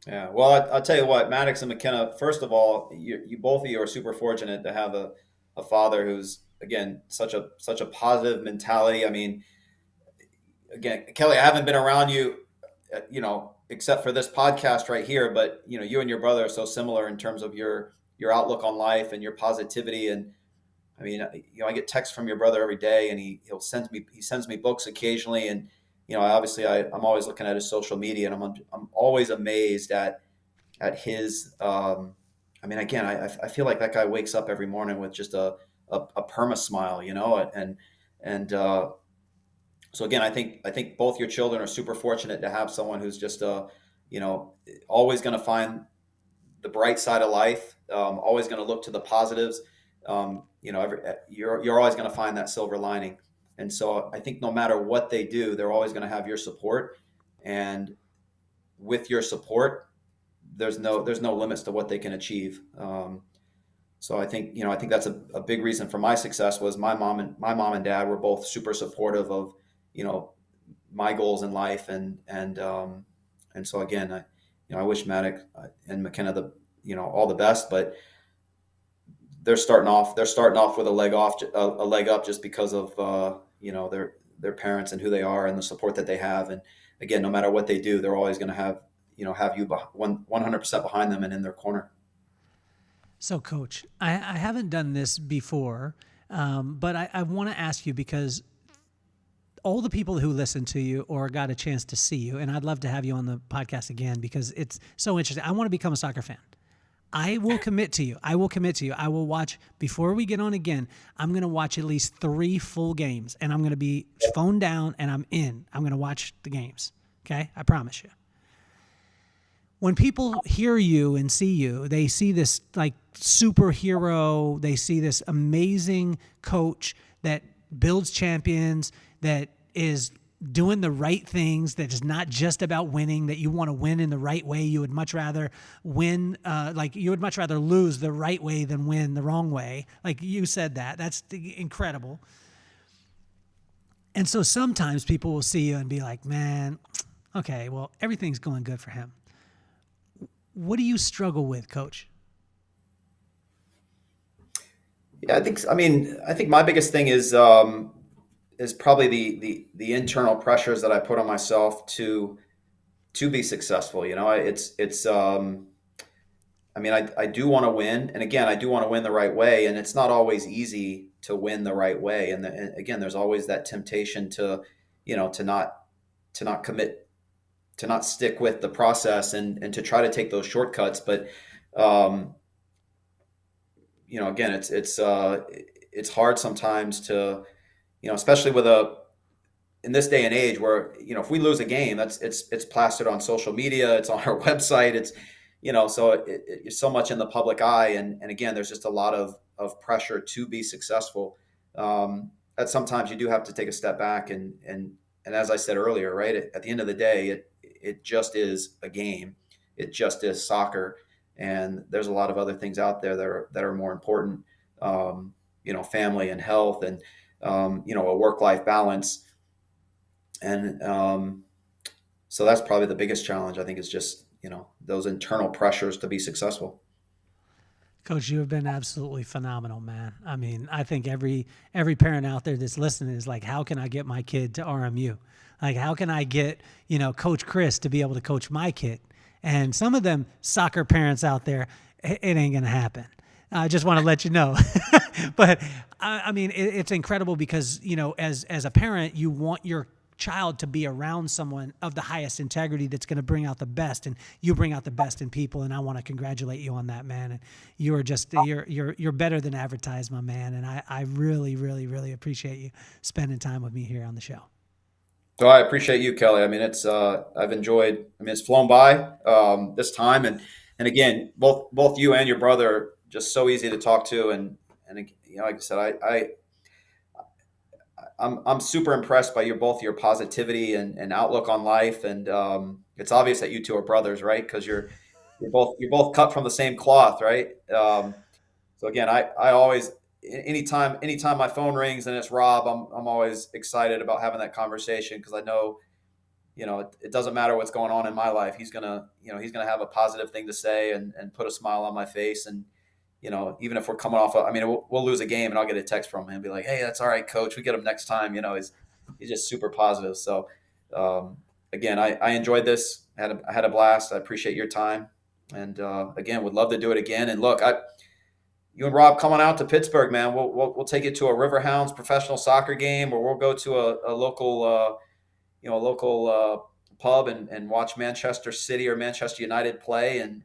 Yeah. Well, I'll tell you what, Maddox and McKenna. First of all, you both of you are super fortunate to have a father who's again such a positive mentality. I mean, again, Kelly, I haven't been around you, except for this podcast right here. But you and your brother are so similar in terms of your outlook on life and your positivity. And I mean, I get texts from your brother every day, and he sends me books occasionally, and I'm always looking at his social media, and I'm always amazed at his. I mean, again, I feel like that guy wakes up every morning with just a perma smile, and so again, I think both your children are super fortunate to have someone who's just you know, always going to find the bright side of life, always going to look to the positives. You're always going to find that silver lining, and so I think no matter what they do, they're always going to have your support, and with your support, there's no limits to what they can achieve. So I think that's a big reason for my success was my mom and dad were both super supportive of you know my goals in life. And so again, I wish Maddox and McKenna all the best, but they're starting off with a leg up just because of their parents and who they are and the support that they have. And again, no matter what they do, they're always going to have you 100% behind them and in their corner. So, Coach, I haven't done this before, but I want to ask you, because all the people who listen to you or got a chance to see you, and I'd love to have you on the podcast again because it's so interesting. I want to become a soccer fan. I will commit to you. I will watch, before we get on again, I'm going to watch at least 3 full games, and I'm going to be phone down and I'm in. I'm going to watch the games. Okay? I promise you. When people hear you and see you, they see this like superhero. They see this amazing coach that builds champions, that is doing the right things, that is not just about winning, that you want to win in the right way. You would much rather win, you would much rather lose the right way than win the wrong way. Like you said that. That's incredible. And so sometimes people will see you and be like, man, okay, well, everything's going good for him. What do you struggle with, Coach? Yeah, I think my biggest thing is probably the internal pressures that I put on myself to be successful. I do want to win, and again, I do want to win the right way, and it's not always easy to win the right way. And again, there's always that temptation to not commit, to not stick with the process and to try to take those shortcuts. But again, it's hard sometimes to, especially in this day and age where, if we lose a game, it's plastered on social media, it's on our website, it's, so it's so much in the public eye. And again, there's just a lot of pressure to be successful. That sometimes you do have to take a step back and as I said earlier, right, at the end of the day, it just is a game. It just is soccer. And there's a lot of other things out there that are more important, family and health and, a work-life balance. And so that's probably the biggest challenge, I think, is just, those internal pressures to be successful. Coach, you have been absolutely phenomenal, man. I mean, I think every parent out there that's listening is like, how can I get my kid to RMU? Like, how can I get, Coach Chris to be able to coach my kid? And some of them soccer parents out there, it ain't going to happen. I just want to let you know. But I mean, it's incredible because, as a parent, you want your child to be around someone of the highest integrity that's going to bring out the best, and you bring out the best in people. And I want to congratulate you on that, man. And you're just, you're better than advertised, my man. And I really, really, really appreciate you spending time with me here on the show. So I appreciate you, Kelly. I mean, I've enjoyed, it's flown by this time. And again, both you and your brother are just so easy to talk to. And like I said, I'm super impressed by both your positivity and outlook on life. And it's obvious that you two are brothers, right? Because you're both cut from the same cloth, right? So again, I always, anytime my phone rings and it's Rob, I'm always excited about having that conversation, because I know, it doesn't matter what's going on in my life. He's gonna have a positive thing to say and put a smile on my face. And even if we're coming off, we'll lose a game and I'll get a text from him and be like, "Hey, that's all right, Coach. We get him next time." He's just super positive. So again, I enjoyed this. I had a blast. I appreciate your time, and again, would love to do it again. And look, you and Rob coming out to Pittsburgh, man. We'll take you to a Riverhounds professional soccer game, or we'll go to a local pub and watch Manchester City or Manchester United play and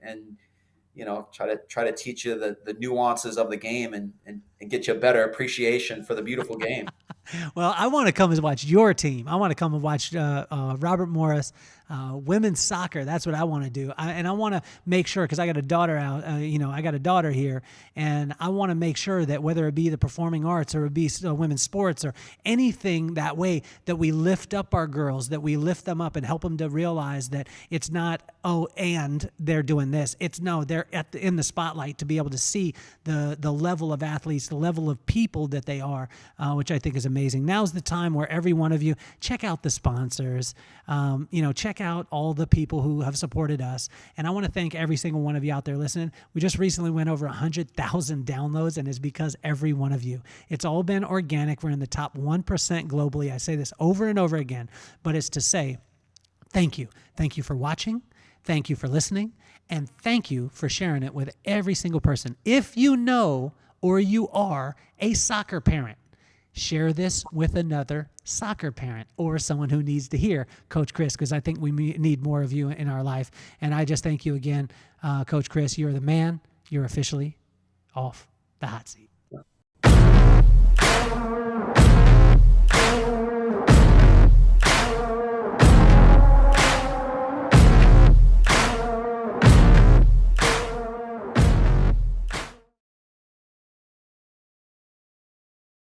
try to teach you the nuances of the game and get you a better appreciation for the beautiful game. Well, I want to come and watch your team. I want to come and watch Robert Morris. women's soccer, that's what I want to do. And I want to make sure, because I got a daughter out, I got a daughter here, and I want to make sure that whether it be the performing arts or it be women's sports or anything that way, that we lift up our girls, that we lift them up and help them to realize that it's not, and they're doing this. It's no, they're in the spotlight to be able to see the level of athletes, the level of people that they are, which I think is amazing. Now's the time where every one of you check out the sponsors, check out all the people who have supported us. And I want to thank every single one of you out there listening. We just recently went over 100,000 downloads, and it's because every one of you. It's all been organic. We're in the top 1% globally. I say this over and over again, but it's to say thank you. Thank you for watching. Thank you for listening. And thank you for sharing it with every single person. If you know or you are a soccer parent, share this with another soccer parent or someone who needs to hear Coach Chris, because I think we need more of you in our life. And I just thank you again, Coach Chris. You're the man. You're officially off the hot seat.